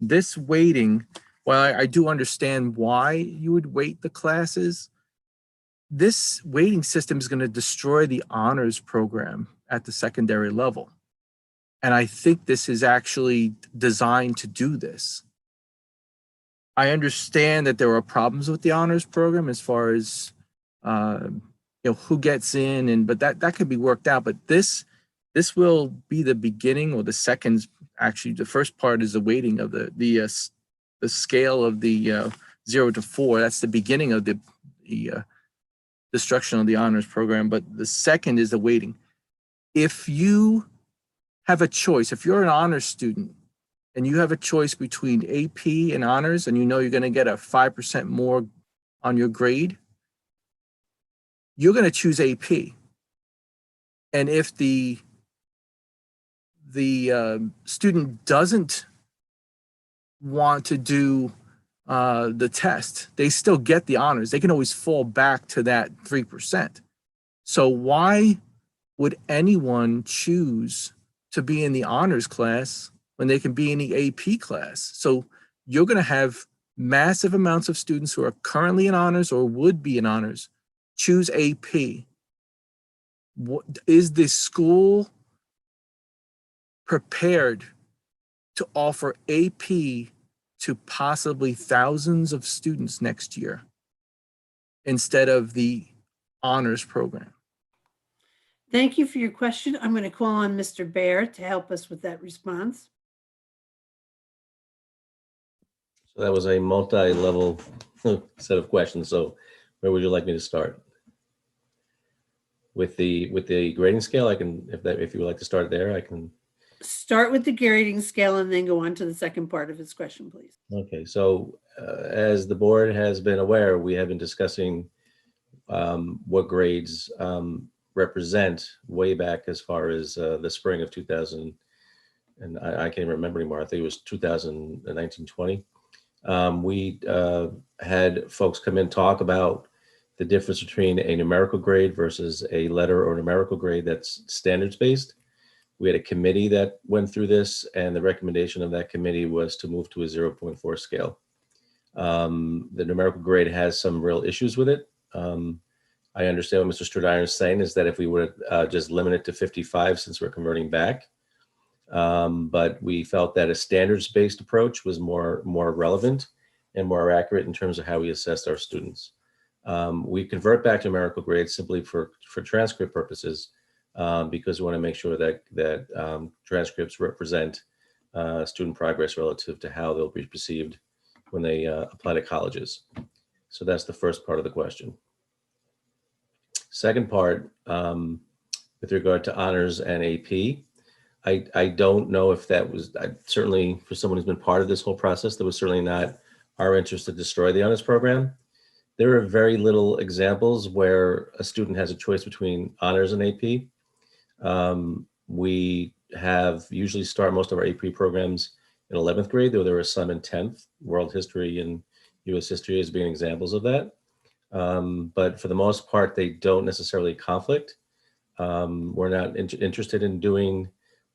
This weighting, while I do understand why you would weight the classes, this weighting system is going to destroy the honors program at the secondary level. And I think this is actually designed to do this. I understand that there are problems with the honors program as far as who gets in, but that could be worked out. But this will be the beginning, or the second. Actually, the first part is the weighting of the scale of the 0 to 4. That's the beginning of the destruction of the honors program. But the second is the weighting. If you have a choice, if you're an honors student and you have a choice between AP and honors, and you know you're going to get a 5% more on your grade, you're going to choose AP. And if the student doesn't want to do the test, they still get the honors. They can always fall back to that 3%. So why would anyone choose to be in the honors class when they can be in the AP class? So you're going to have massive amounts of students who are currently in honors or would be in honors choose AP. What, is the school prepared to offer AP to possibly thousands of students next year instead of the honors program? Thank you for your question. I'm going to call on Mr. Bear to help us with that response. So that was a multi-level set of questions. So where would you like me to start? With the grading scale, I can, if you would like to start there, I can. Start with the grading scale and then go on to the second part of his question, please. Okay, so as the board has been aware, we have been discussing what grades represent way back as far as the spring of 2000, and I can't even remember anymore. I think it was 2019-20. We had folks come in talk about the difference between a numerical grade versus a letter or numerical grade that's standards based. We had a committee that went through this, and the recommendation of that committee was to move to a 0.4 scale. The numerical grade has some real issues with it. I understand what Mr. Stradiron is saying is that if we would just limit it to 55 since we're converting back, but we felt that a standards-based approach was more relevant and more accurate in terms of how we assessed our students. We convert back to numerical grades simply for transcript purposes, because we want to make sure that transcripts represent student progress relative to how they'll be perceived when they apply to colleges. So that's the first part of the question. Second part, with regard to honors and AP, I don't know if that was, certainly for someone who's been part of this whole process, that was certainly not our interest to destroy the honors program. There are very little examples where a student has a choice between honors and AP. We have usually start most of our AP programs in 11th grade, though there are some in 10th, world history and US history as being examples of that. But for the most part, they don't necessarily conflict. We're not interested in doing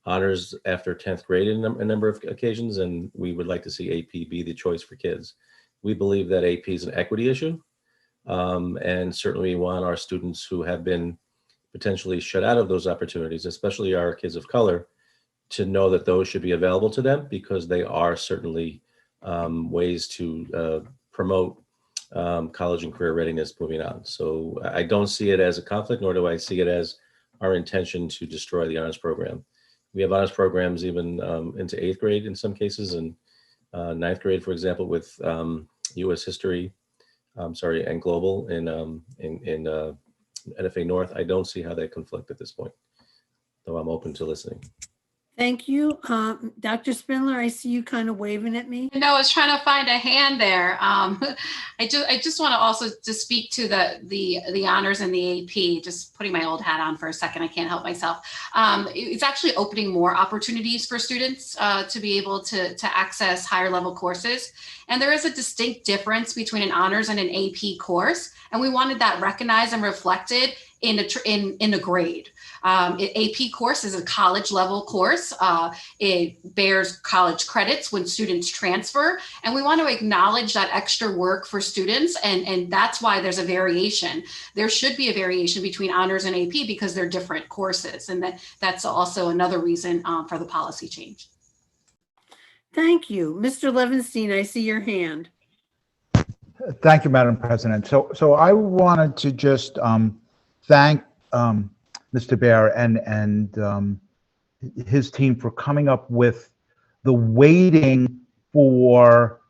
honors after 10th grade in a number of occasions, and we would like to see AP be the choice for kids. We believe that AP is an equity issue, and certainly we want our students who have been potentially shut out of those opportunities, especially our kids of color, to know that those should be available to them, because they are certainly ways to promote college and career readiness moving on. So I don't see it as a conflict, nor do I see it as our intention to destroy the honors program. We have honors programs even into 8th grade in some cases, and 9th grade, for example, with US history, and global in NFA North. I don't see how they conflict at this point, though I'm open to listening. Thank you. Dr. Spindler, I see you kind of waving at me. No, I was trying to find a hand there. I just want to also just speak to the honors and the AP. Just putting my old hat on for a second, I can't help myself. It's actually opening more opportunities for students to be able to access higher level courses. And there is a distinct difference between an honors and an AP course, and we wanted that recognized and reflected in a grade. AP course is a college level course. It bears college credits when students transfer. And we want to acknowledge that extra work for students. And that's why there's a variation. There should be a variation between honors and AP because they're different courses. And that's also another reason for the policy change. Thank you. Mr. Levinstein, I see your hand. Thank you, Madam President. So I wanted to just thank Mr. Bear and his team for coming up with the weighting for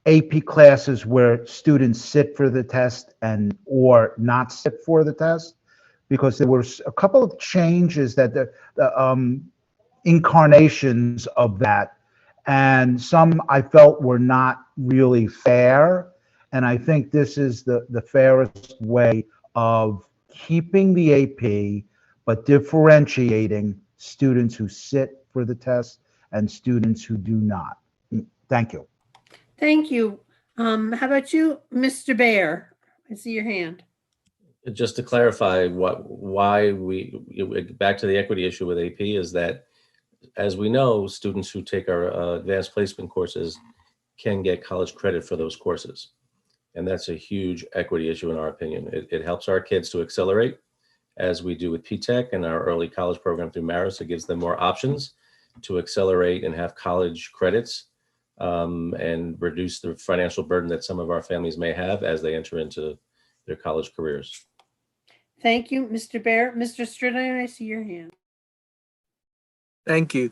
AP classes where students sit for the test and or not sit for the test, because there were a couple of changes that the incarnations of that, and some I felt were not really fair. And I think this is the fairest way of keeping the AP, but differentiating students who sit for the test and students who do not. Thank you. Thank you. How about you, Mr. Bear? I see your hand. Just to clarify why back to the equity issue with AP is that, as we know, students who take our advanced placement courses can get college credit for those courses. And that's a huge equity issue in our opinion. It helps our kids to accelerate, as we do with P-TECH and our early college program through Marist. It gives them more options to accelerate and have college credits and reduce the financial burden that some of our families may have as they enter into their college careers. Thank you, Mr. Bear. Mr. Stridiron, I see your hand. Thank you.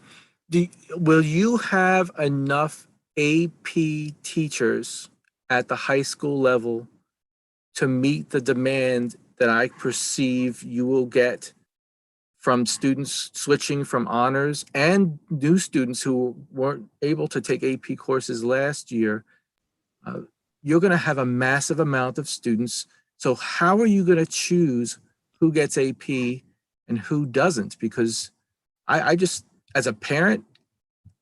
Will you have enough AP teachers at the high school level to meet the demand that I perceive you will get from students switching from honors and new students who weren't able to take AP courses last year? You're going to have a massive amount of students. So how are you going to choose who gets AP and who doesn't? Because I just, as a parent,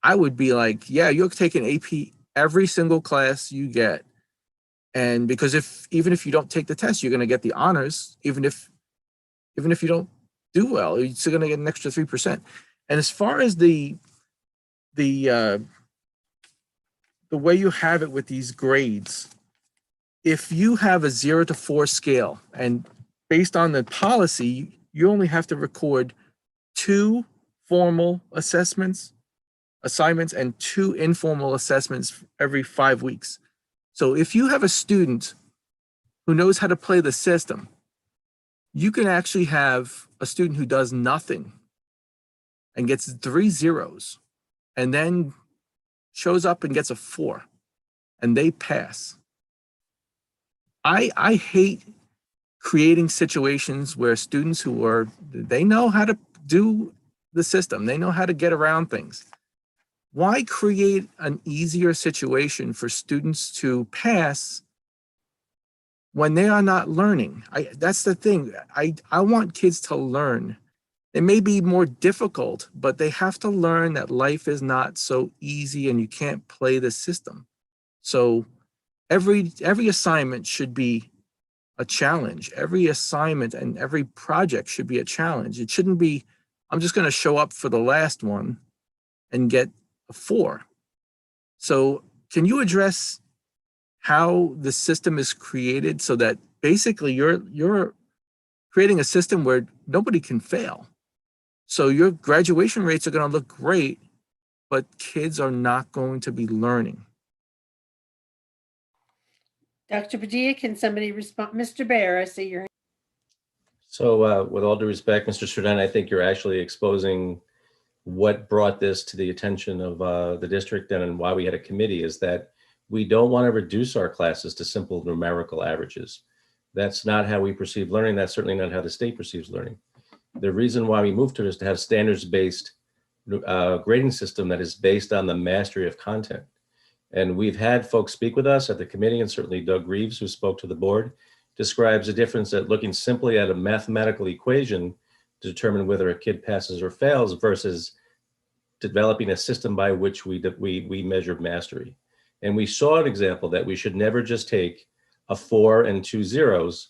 I would be like, yeah, you're taking AP every single class you get. And because even if you don't take the test, you're going to get the honors. Even if you don't do well, you're still going to get an extra 3%. And as far as the way you have it with these grades, if you have a 0 to 4 scale, and based on the policy, you only have to record 2 formal assignments and 2 informal assessments every 5 weeks. So if you have a student who knows how to play the system, you can actually have a student who does nothing and gets 3 zeros and then shows up and gets a 4 and they pass. I hate creating situations where students they know how to do the system, they know how to get around things. Why create an easier situation for students to pass when they are not learning? That's the thing. I want kids to learn. It may be more difficult, but they have to learn that life is not so easy and you can't play the system. So every assignment should be a challenge. Every assignment and every project should be a challenge. It shouldn't be, I'm just going to show up for the last one and get a 4. So can you address how the system is created so that basically you're creating a system where nobody can fail? So your graduation rates are going to look great, but kids are not going to be learning. Dr. Padilla, can somebody respond? Mr. Bear, I see your hand. So with all due respect, Mr. Stradin, I think you're actually exposing what brought this to the attention of the district and why we had a committee, is that we don't want to reduce our classes to simple numerical averages. That's not how we perceive learning. That's certainly not how the state perceives learning. The reason why we moved to it is to have standards-based grading system that is based on the mastery of content. And we've had folks speak with us at the committee, and certainly Doug Reeves, who spoke to the board, describes the difference that looking simply at a mathematical equation to determine whether a kid passes or fails versus developing a system by which we measure mastery. And we saw an example that we should never just take a 4 and 2 zeros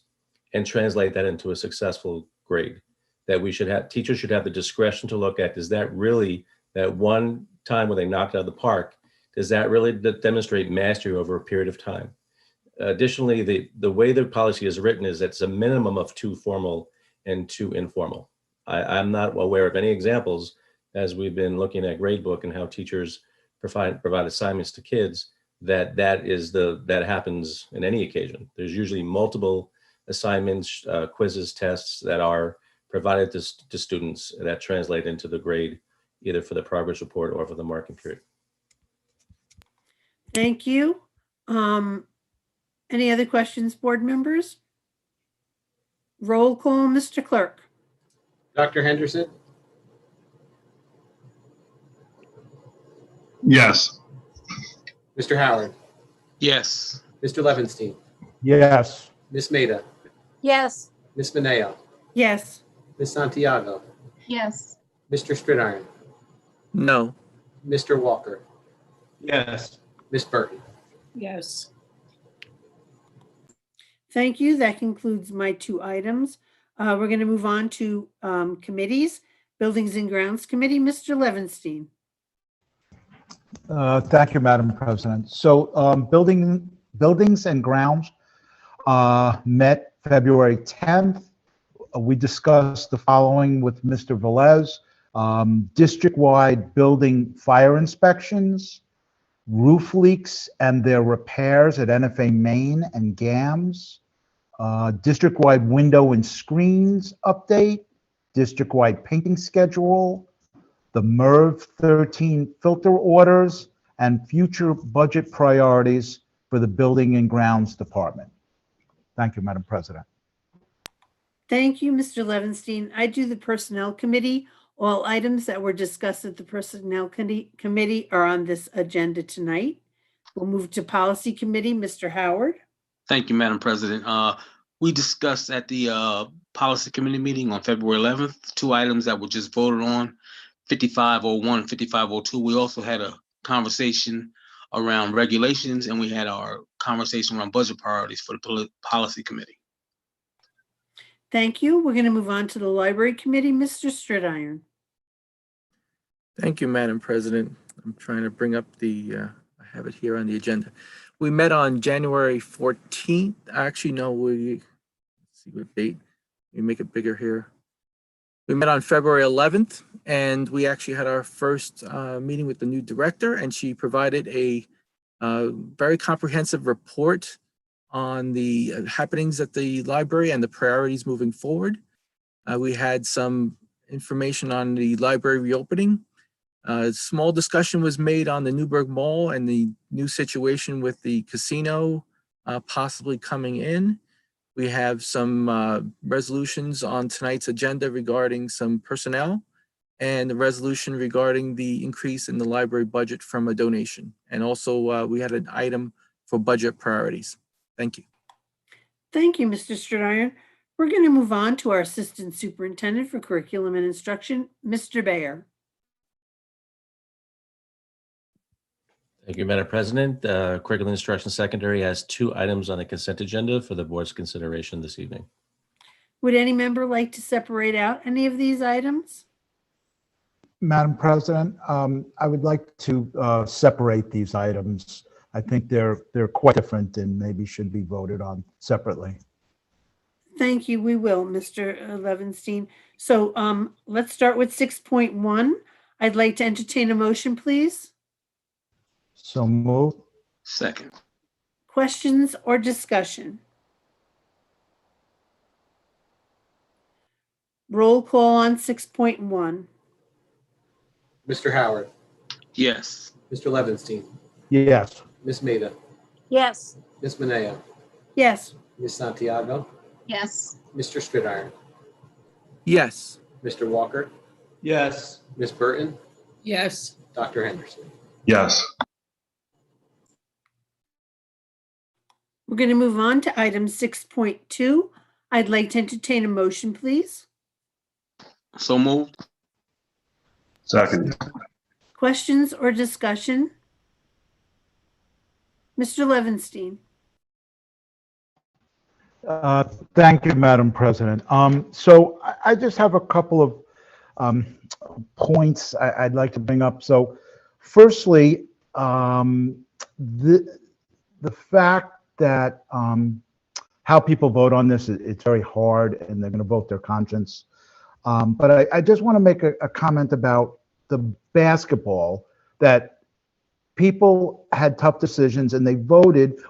and translate that into a successful grade. That we should have, teachers should have the discretion to look at, is that really, that one time when they knocked it out of the park, does that really demonstrate mastery over a period of time? Additionally, the way the policy is written is that it's a minimum of 2 formal and 2 informal. I'm not aware of any examples, as we've been looking at gradebook and how teachers provide assignments to kids, that happens in any occasion. There's usually multiple assignments, quizzes, tests that are provided to students that translate into the grade, either for the progress report or for the marking period. Thank you. Any other questions, board members? Roll call, Mr. Clerk. Dr. Henderson, Yes. Mr. Howard, Yes. Mr. Levinstein, Yes. Ms. Maida, Yes. Ms. Mineo, Yes. Ms. Santiago, Yes. Mr. Stridiron, No. Mr. Walker, Yes. Ms. Burton. Yes. Thank you. That concludes my 2 items. We're going to move on to committees. Buildings and Grounds Committee, Mr. Levinstein. Thank you, Madam President. So Buildings and Grounds met February 10th. We discussed the following with Mr. Vales: district-wide building fire inspections, roof leaks and their repairs at NFA Main and GAMS, district-wide window and screens update, district-wide painting schedule, the MERV 13 filter orders, and future budget priorities for the Building and Grounds Department. Thank you, Madam President. Thank you, Mr. Levinstein. I do the Personnel Committee. All items that were discussed at the Personnel Committee are on this agenda tonight. We'll move to Policy Committee. Mr. Howard. Thank you, Madam President. We discussed at the Policy Committee meeting on February 11th, 2 items that were just voted on, 5501 and 5502. We also had a conversation around regulations, and we had our conversation around budget priorities for the Policy Committee. Thank you. We're going to move on to the Library Committee. Mr. Stridiron. Thank you, Madam President. I'm trying to bring up I have it here on the agenda. We met on January 14th. Actually, no, let's see what date. We make it bigger here. We met on February 11th, and we actually had our first meeting with the new director, and she provided a very comprehensive report on the happenings at the library and the priorities moving forward. We had some information on the library reopening. A small discussion was made on the Newburgh Mall and the new situation with the casino possibly coming in. We have some resolutions on tonight's agenda regarding some personnel and the resolution regarding the increase in the library budget from a donation. And also we had an item for budget priorities. Thank you. Thank you, Mr. Stridiron. We're going to move on to our Assistant Superintendent for Curriculum and Instruction, Mr. Bayer. Thank you, Madam President. Curriculum Instruction Secondary has 2 items on the consent agenda for the board's consideration this evening. Would any member like to separate out any of these items? Madam President, I would like to separate these items. I think they're quite different and maybe should be voted on separately. Thank you. We will, Mr. Levinstein. So let's start with 6.1. I'd like to entertain a motion, please. So moved. Second. Questions or discussion? Roll call on 6.1. Mr. Howard, Yes. Mr. Levinstein, Yes. Ms. Maida, Yes. Ms. Mineo, Yes. Ms. Santiago, Yes. Mr. Stridiron, Yes. Mr. Walker, Yes. Ms. Burton, Yes. Dr. Henderson. Yes. We're going to move on to item 6.2. I'd like to entertain a motion, please. So moved. Second. Questions or discussion? Mr. Levinstein. Thank you, Madam President. So I just have a couple of points I'd like to bring up. So firstly, the fact that how people vote on this, it's very hard and they're going to vote their conscience. But I just want to make a comment about the basketball, that people had tough decisions and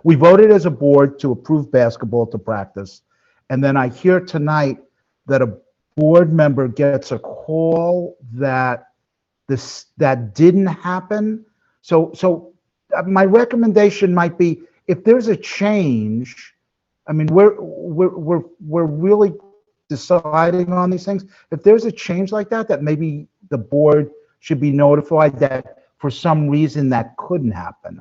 we voted as a board to approve basketball to practice. And then I hear tonight that a board member gets a call that that didn't happen. So my recommendation might be, if there's a change, I mean, we're really deciding on these things. If there's a change like that, that maybe the board should be notified that for some reason that couldn't happen.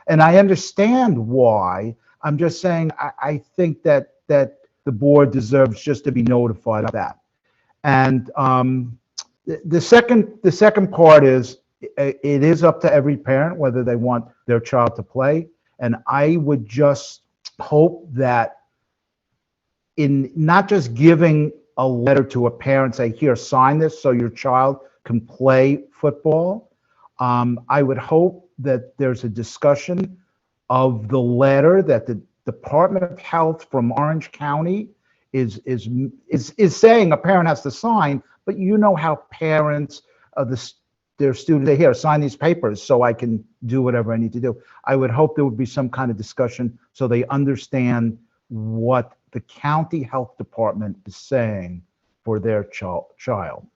And I understand why. I'm just saying I think that the board deserves just to be notified of that. And the second part is, it is up to every parent whether they want their child to play. And I would just hope that in not just giving a letter to a parent, say, here, sign this so your child can play football. I would hope that there's a discussion of the letter that the Department of Health from Orange County is saying a parent has to sign, but you know how parents of their students say, here, sign these papers so I can do whatever I need to do. I would hope there would be some kind of discussion so they understand what the county health department is saying for their child.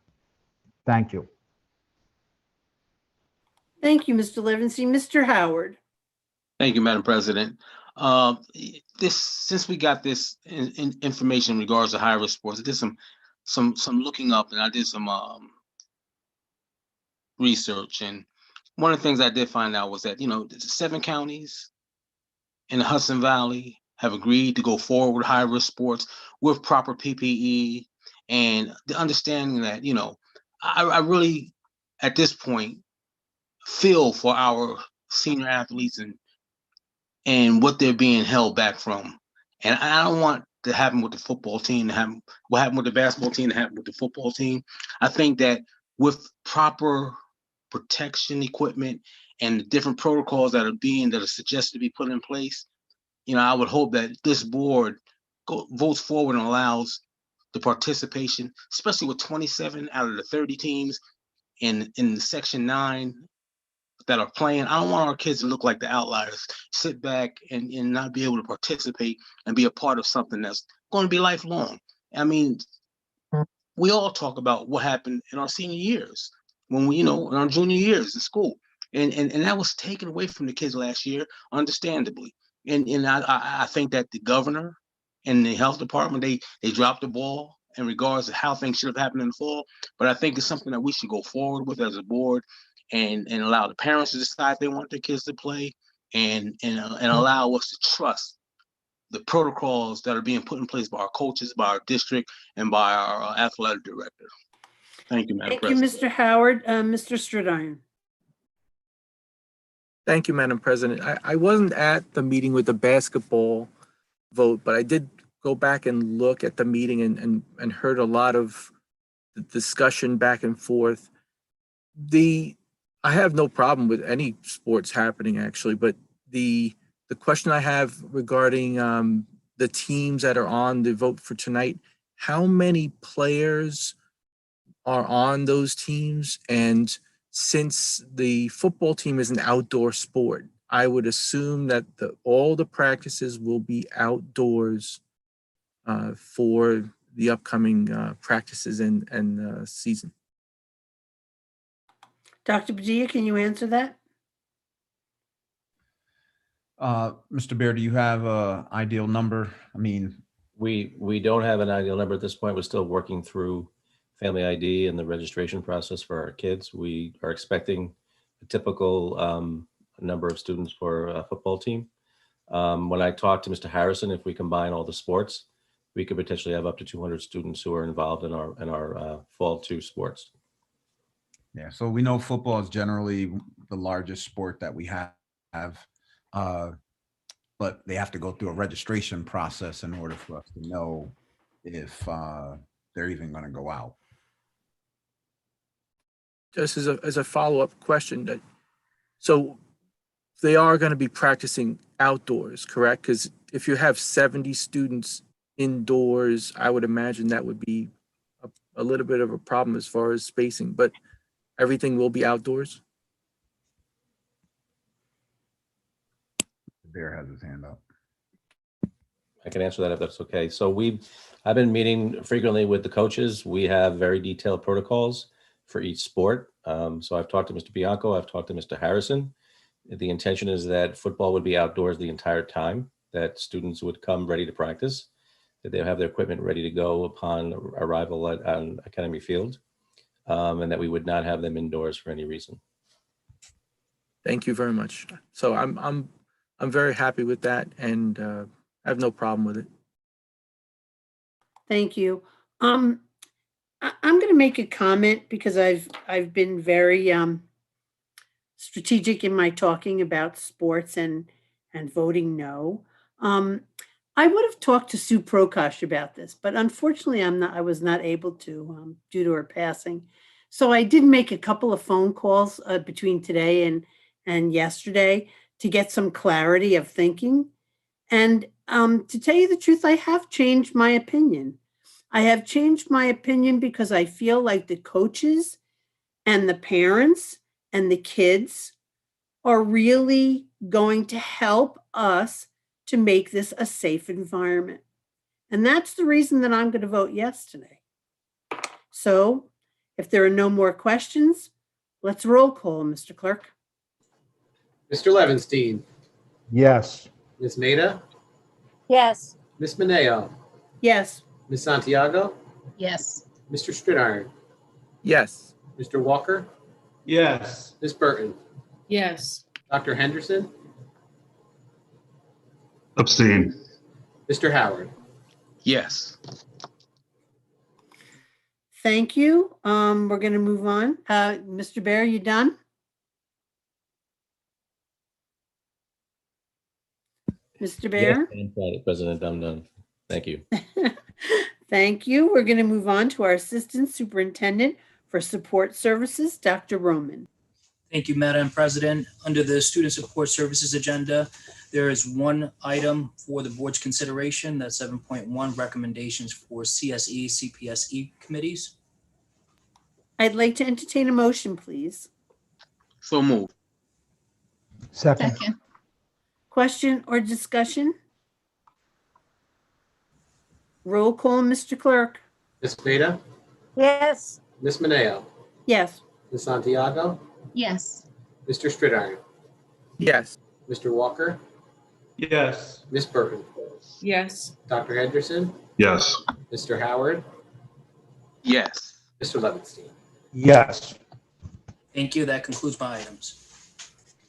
Thank you. Thank you, Mr. Levinstein. Mr. Howard. Thank you, Madam President. Since we got this information in regards to high risk sports, I did some looking up, and I did some research. And one of the things I did find out was that 7 counties in the Hudson Valley have agreed to go forward with high risk sports with proper PPE, and the understanding that I really at this point feel for our senior athletes and what they're being held back from. And I don't want to happen with the football team, to happen what happened with the basketball team, to happen with the football team. I think that with proper protection equipment and the different protocols that are suggested to be put in place, I would hope that this board votes forward and allows the participation, especially with 27 out of the 30 teams in Section 9 that are playing. I don't want our kids to look like the outliers, sit back and not be able to participate and be a part of something that's going to be lifelong. I mean, we all talk about what happened in our senior years, when we, in our junior years in school. And that was taken away from the kids last year, understandably. And I think that the governor and the health department, they dropped the ball in regards to how things should have happened in the fall. But I think it's something that we should go forward with as a board, and allow the parents to decide if they want their kids to play, and allow us to trust the protocols that are being put in place by our coaches, by our district, and by our athletic director. Thank you, Madam President. Thank you, Mr. Howard. Mr. Stridiron. Thank you, Madam President. I wasn't at the meeting with the basketball vote, but I did go back and look at the meeting and heard a lot of discussion back and forth. I have no problem with any sports happening, actually, but the question I have regarding the teams that are on the vote for tonight, how many players are on those teams? And since the football team is an outdoor sport, I would assume that all the practices will be outdoors for the upcoming practices and season. Dr. Padilla, can you answer that? Mr. Bear, do you have an ideal number? I mean, We don't have an ideal number at this point. We're still working through family ID and the registration process for our kids. We are expecting a typical number of students for a football team. When I talked to Mr. Harrison, if we combine all the sports, we could potentially have up to 200 students who are involved in our fall 2 sports. Yeah, so we know football is generally the largest sport that we have, but they have to go through a registration process in order for us to know if they're even going to go out. Just as a follow-up question, so they are going to be practicing outdoors, correct? Because if you have 70 students indoors, I would imagine that would be a little bit of a problem as far as spacing, but everything will be outdoors? The bear has his hand up. I can answer that if that's okay. So I've been meeting frequently with the coaches. We have very detailed protocols for each sport. So I've talked to Mr. Bianco, I've talked to Mr. Harrison. The intention is that football would be outdoors the entire time, that students would come ready to practice, that they'll have their equipment ready to go upon arrival on Academy Field, and that we would not have them indoors for any reason. Thank you very much. So I'm very happy with that, and I have no problem with it. Thank you. I'm going to make a comment because I've been very strategic in my talking about sports and voting no. I would have talked to Sue Prokosh about this, but unfortunately I was not able to due to her passing. So I did make a couple of phone calls between today and yesterday to get some clarity of thinking. And to tell you the truth, I have changed my opinion. I have changed my opinion because I feel like the coaches and the parents and the kids are really going to help us to make this a safe environment. And that's the reason that I'm going to vote yes today. So if there are no more questions, let's roll call, Mr. Clerk. Mr. Levinstein, Yes. Ms. Maida, Yes. Ms. Mineo, Yes. Ms. Santiago, Yes. Mr. Stridiron, Yes. Mr. Walker, Yes. Ms. Burton, Yes. Dr. Henderson, Abstain. Mr. Howard. Yes. Thank you. We're going to move on. Mr. Bear, you done? Mr. Bear? Yes, Madam President, I'm done. Thank you. Thank you. We're going to move on to our Assistant Superintendent for Support Services, Dr. Roman. Thank you, Madam President. Under the Student Support Services agenda, there is one item for the board's consideration, that's 7.1 recommendations for CSE, CPSE committees. I'd like to entertain a motion, please. So move. Second. Second. Question or discussion? Roll call, Mr. Clerk. Ms. Maida, Yes. Ms. Mineo, Yes. Ms. Santiago, Yes. Mr. Stridiron, Yes. Mr. Walker, Yes. Ms. Burton, Yes. Dr. Henderson, Yes. Mr. Howard, Yes. Mr. Levinstein. Yes. Thank you. That concludes my items.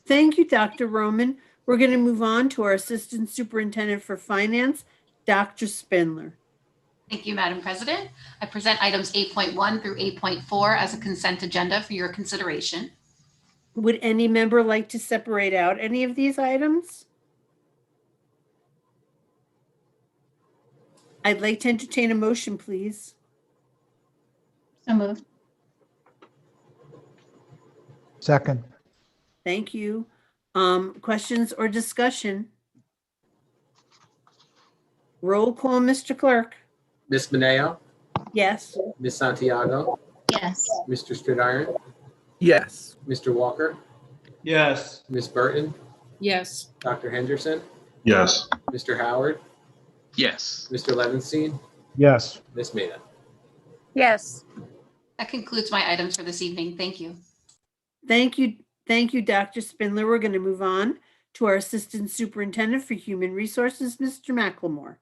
Thank you, Dr. Roman. We're going to move on to our Assistant Superintendent for Finance, Dr. Spindler. Thank you, Madam President. I present items 8.1 through 8.4 as a consent agenda for your consideration. Would any member like to separate out any of these items? I'd like to entertain a motion, please. So moved. Second. Thank you. Questions or discussion? Roll call, Mr. Clerk. Ms. Mineo, Yes. Ms. Santiago, Yes. Mr. Stridiron, Yes. Mr. Walker, Yes. Ms. Burton, Yes. Dr. Henderson, Yes. Mr. Howard, Yes. Mr. Levinstein, Yes. Ms. Maida. Yes. That concludes my items for this evening. Thank you. Thank you. Thank you, Dr. Spindler. We're going to move on to our Assistant Superintendent for Human Resources, Mr. McLemore.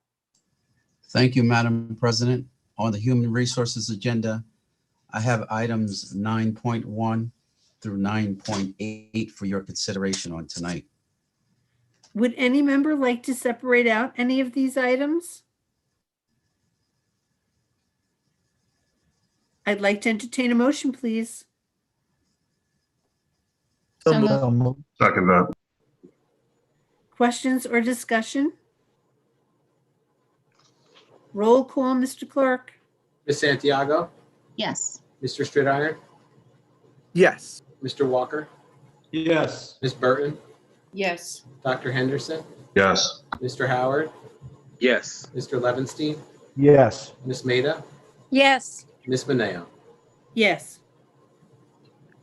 Thank you, Madam President. On the Human Resources agenda, I have items 9.1 through 9.8 for your consideration on tonight. Would any member like to separate out any of these items? I'd like to entertain a motion, please. So moved. So moved. Second that. Questions or discussion? Roll call, Mr. Clerk. Ms. Santiago, Yes. Mr. Stridiron, Yes. Mr. Walker, Yes. Ms. Burton, Yes. Dr. Henderson, Yes. Mr. Howard, Yes. Mr. Levinstein, Yes. Ms. Maida, Yes. Ms. Mineo. Yes.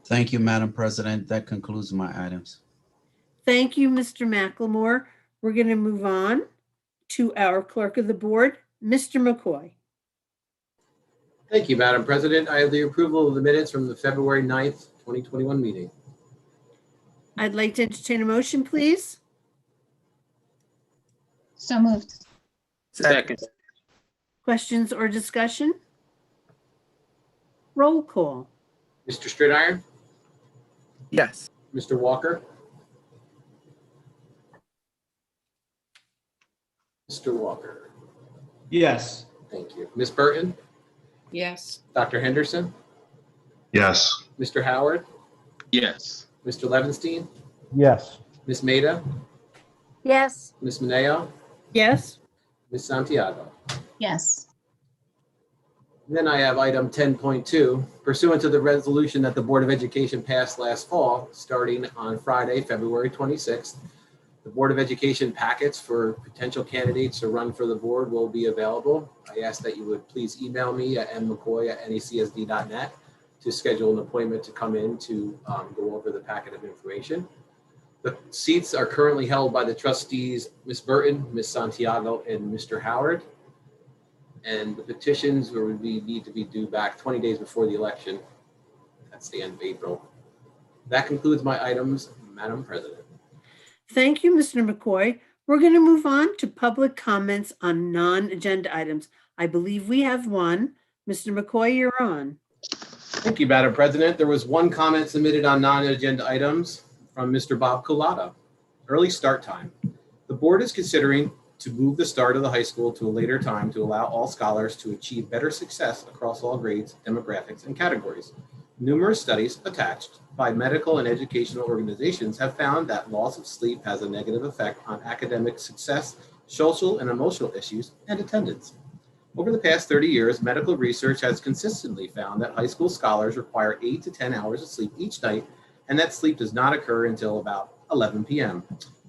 Thank you, Madam President. That concludes my items. Thank you, Mr. McLemore. We're going to move on to our clerk of the board, Mr. McCoy. Thank you, Madam President. I have the approval of the minutes from the February 9th, 2021 meeting. I'd like to entertain a motion, please. So moved. Second. Questions or discussion? Roll call. Mr. Stridiron, Yes. Mr. Walker, Mr. Walker. Yes. Thank you. Ms. Burton, Yes. Dr. Henderson, Yes. Mr. Howard, Yes. Mr. Levinstein, Yes. Ms. Maida, Yes. Ms. Mineo, Yes. Ms. Santiago. Yes. Then I have item 10.2, pursuant to the resolution that the Board of Education passed last fall, starting on Friday, February 26th. The Board of Education packets for potential candidates to run for the board will be available. I ask that you would please email me at mmccoy@necsd.net to schedule an appointment to come in to go over the packet of information. The seats are currently held by the trustees, Ms. Burton, Ms. Santiago, and Mr. Howard. And the petitions would need to be due back 20 days before the election. That's the end of April. That concludes my items, Madam President. Thank you, Mr. McCoy. We're going to move on to public comments on non-agenda items. I believe we have one. Mr. McCoy, you're on. Thank you, Madam President. There was one comment submitted on non-agenda items from Mr. Bob Culata. Early start time. The board is considering to move the start of the high school to a later time to allow all scholars to achieve better success across all grades, demographics, and categories. Numerous studies attached by medical and educational organizations have found that loss of sleep has a negative effect on academic success, social and emotional issues, and attendance. Over the past 30 years, medical research has consistently found that high school scholars require 8 to 10 hours of sleep each night, and that sleep does not occur until about 11 p.m.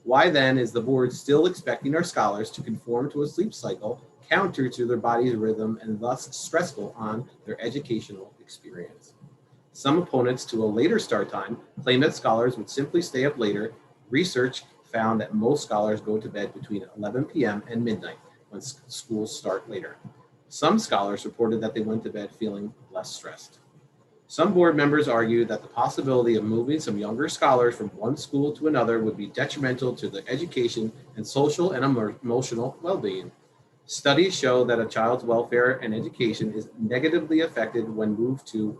Why then is the board still expecting our scholars to conform to a sleep cycle counter to their body's rhythm and thus stressful on their educational experience? Some opponents to a later start time claim that scholars would simply stay up later. Research found that most scholars go to bed between 11 p.m. and midnight when schools start later. Some scholars reported that they went to bed feeling less stressed. Some board members argue that the possibility of moving some younger scholars from one school to another would be detrimental to their education and social and emotional well-being. Studies show that a child's welfare and education is negatively affected when moved to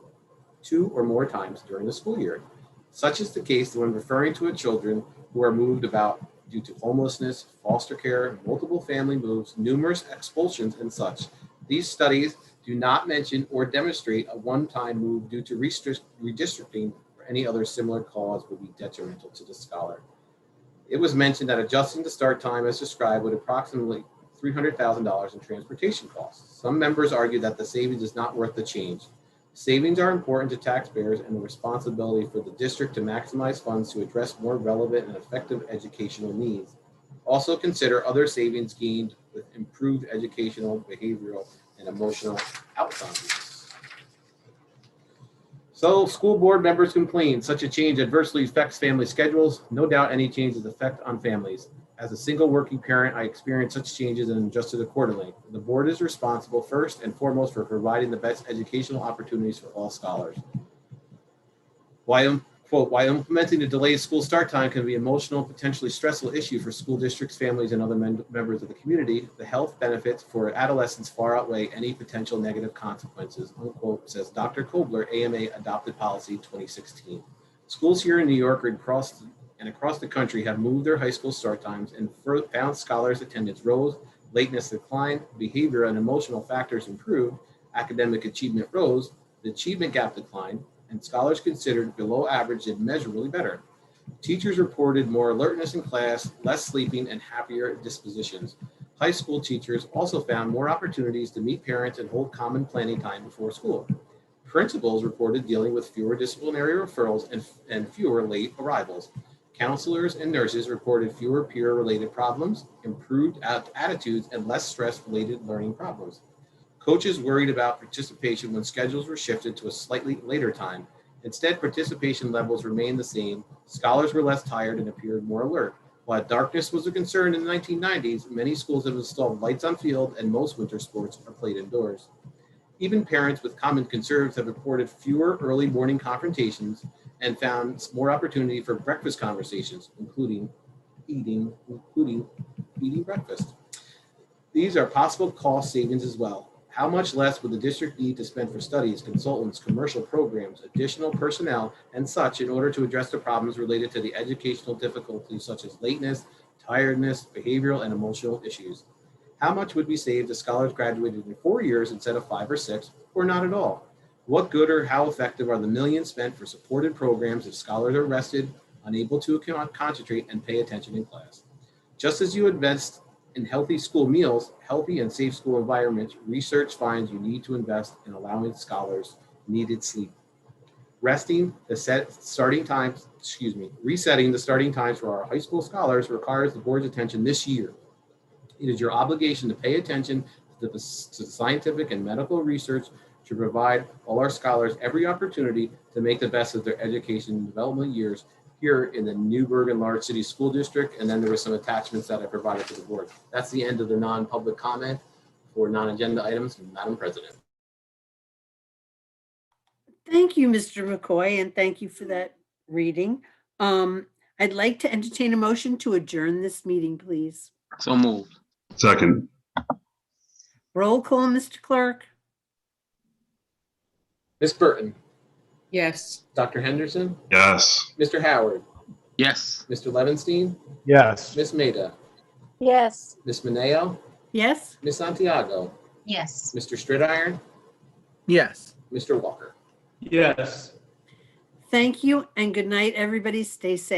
2 or more times during the school year. Such is the case when referring to children who are moved about due to homelessness, foster care, multiple family moves, numerous expulsions, and such. These studies do not mention or demonstrate a one-time move due to redistricting or any other similar cause would be detrimental to the scholar. It was mentioned that adjusting the start time as described would approximately $300,000 in transportation costs. Some members argue that the savings is not worth the change. Savings are important to taxpayers and the responsibility for the district to maximize funds to address more relevant and effective educational needs. Also consider other savings gained with improved educational, behavioral, and emotional outcomes. So school board members complain such a change adversely affects family schedules. No doubt any changes affect on families. As a single working parent, I experienced such changes and adjusted accordingly. The board is responsible first and foremost for providing the best educational opportunities for all scholars. While Quote, while implementing a delayed school start time can be an emotional, potentially stressful issue for school districts, families, and other members of the community, the health benefits for adolescents far outweigh any potential negative consequences, unquote, says Dr. Kobler, AMA Adopted Policy 2016. Schools here in New York and across the country have moved their high school start times and found scholars' attendance rose, lateness declined, behavior and emotional factors improved, academic achievement rose, the achievement gap declined, and scholars considered below average did measurably better. Teachers reported more alertness in class, less sleeping, and happier dispositions. High school teachers also found more opportunities to meet parents and hold common planning time before school. Principals reported dealing with fewer disciplinary referrals and fewer late arrivals. Counselors and nurses reported fewer peer-related problems, improved attitudes, and less stress-related learning problems. Coaches worried about participation when schedules were shifted to a slightly later time. Instead, participation levels remained the same. Scholars were less tired and appeared more alert. While darkness was a concern in the 1990s, many schools have installed lights on field and most winter sports are played indoors. Even parents with common concerns have reported fewer early morning confrontations and found more opportunity for breakfast conversations, including eating breakfast. These are possible cost savings as well. How much less would the district need to spend for studies, consultants, commercial programs, additional personnel, and such in order to address the problems related to the educational difficulties such as lateness, tiredness, behavioral, and emotional issues? How much would be saved if scholars graduated in 4 years instead of 5 or 6, or not at all? What good or how effective are the millions spent for supported programs if scholars are rested, unable to concentrate, and pay attention in class? Just as you invest in healthy school meals, healthy and safe school environments, research finds you need to invest in allowing scholars needed sleep. Resetting the starting times for our high school scholars requires the board's attention this year. It is your obligation to pay attention to the scientific and medical research to provide all our scholars every opportunity to make the best of their education and development years here in the Newburgh and Large City School District. And then there were some attachments that I provided to the board. That's the end of the non-public comment for non-agenda items, Madam President. Thank you, Mr. McCoy, and thank you for that reading. I'd like to entertain a motion to adjourn this meeting, please. So moved. Second. Roll call, Mr. Clerk. Ms. Burton, Yes. Dr. Henderson, Yes. Mr. Howard, Yes. Mr. Levenstein, Yes. Ms. Maida, Yes. Ms. Mineo, Yes? Ms. Santiago, Yes. Mr. Stridiron, Yes. Mr. Walker. Yes. Thank you and good night, everybody. Stay safe.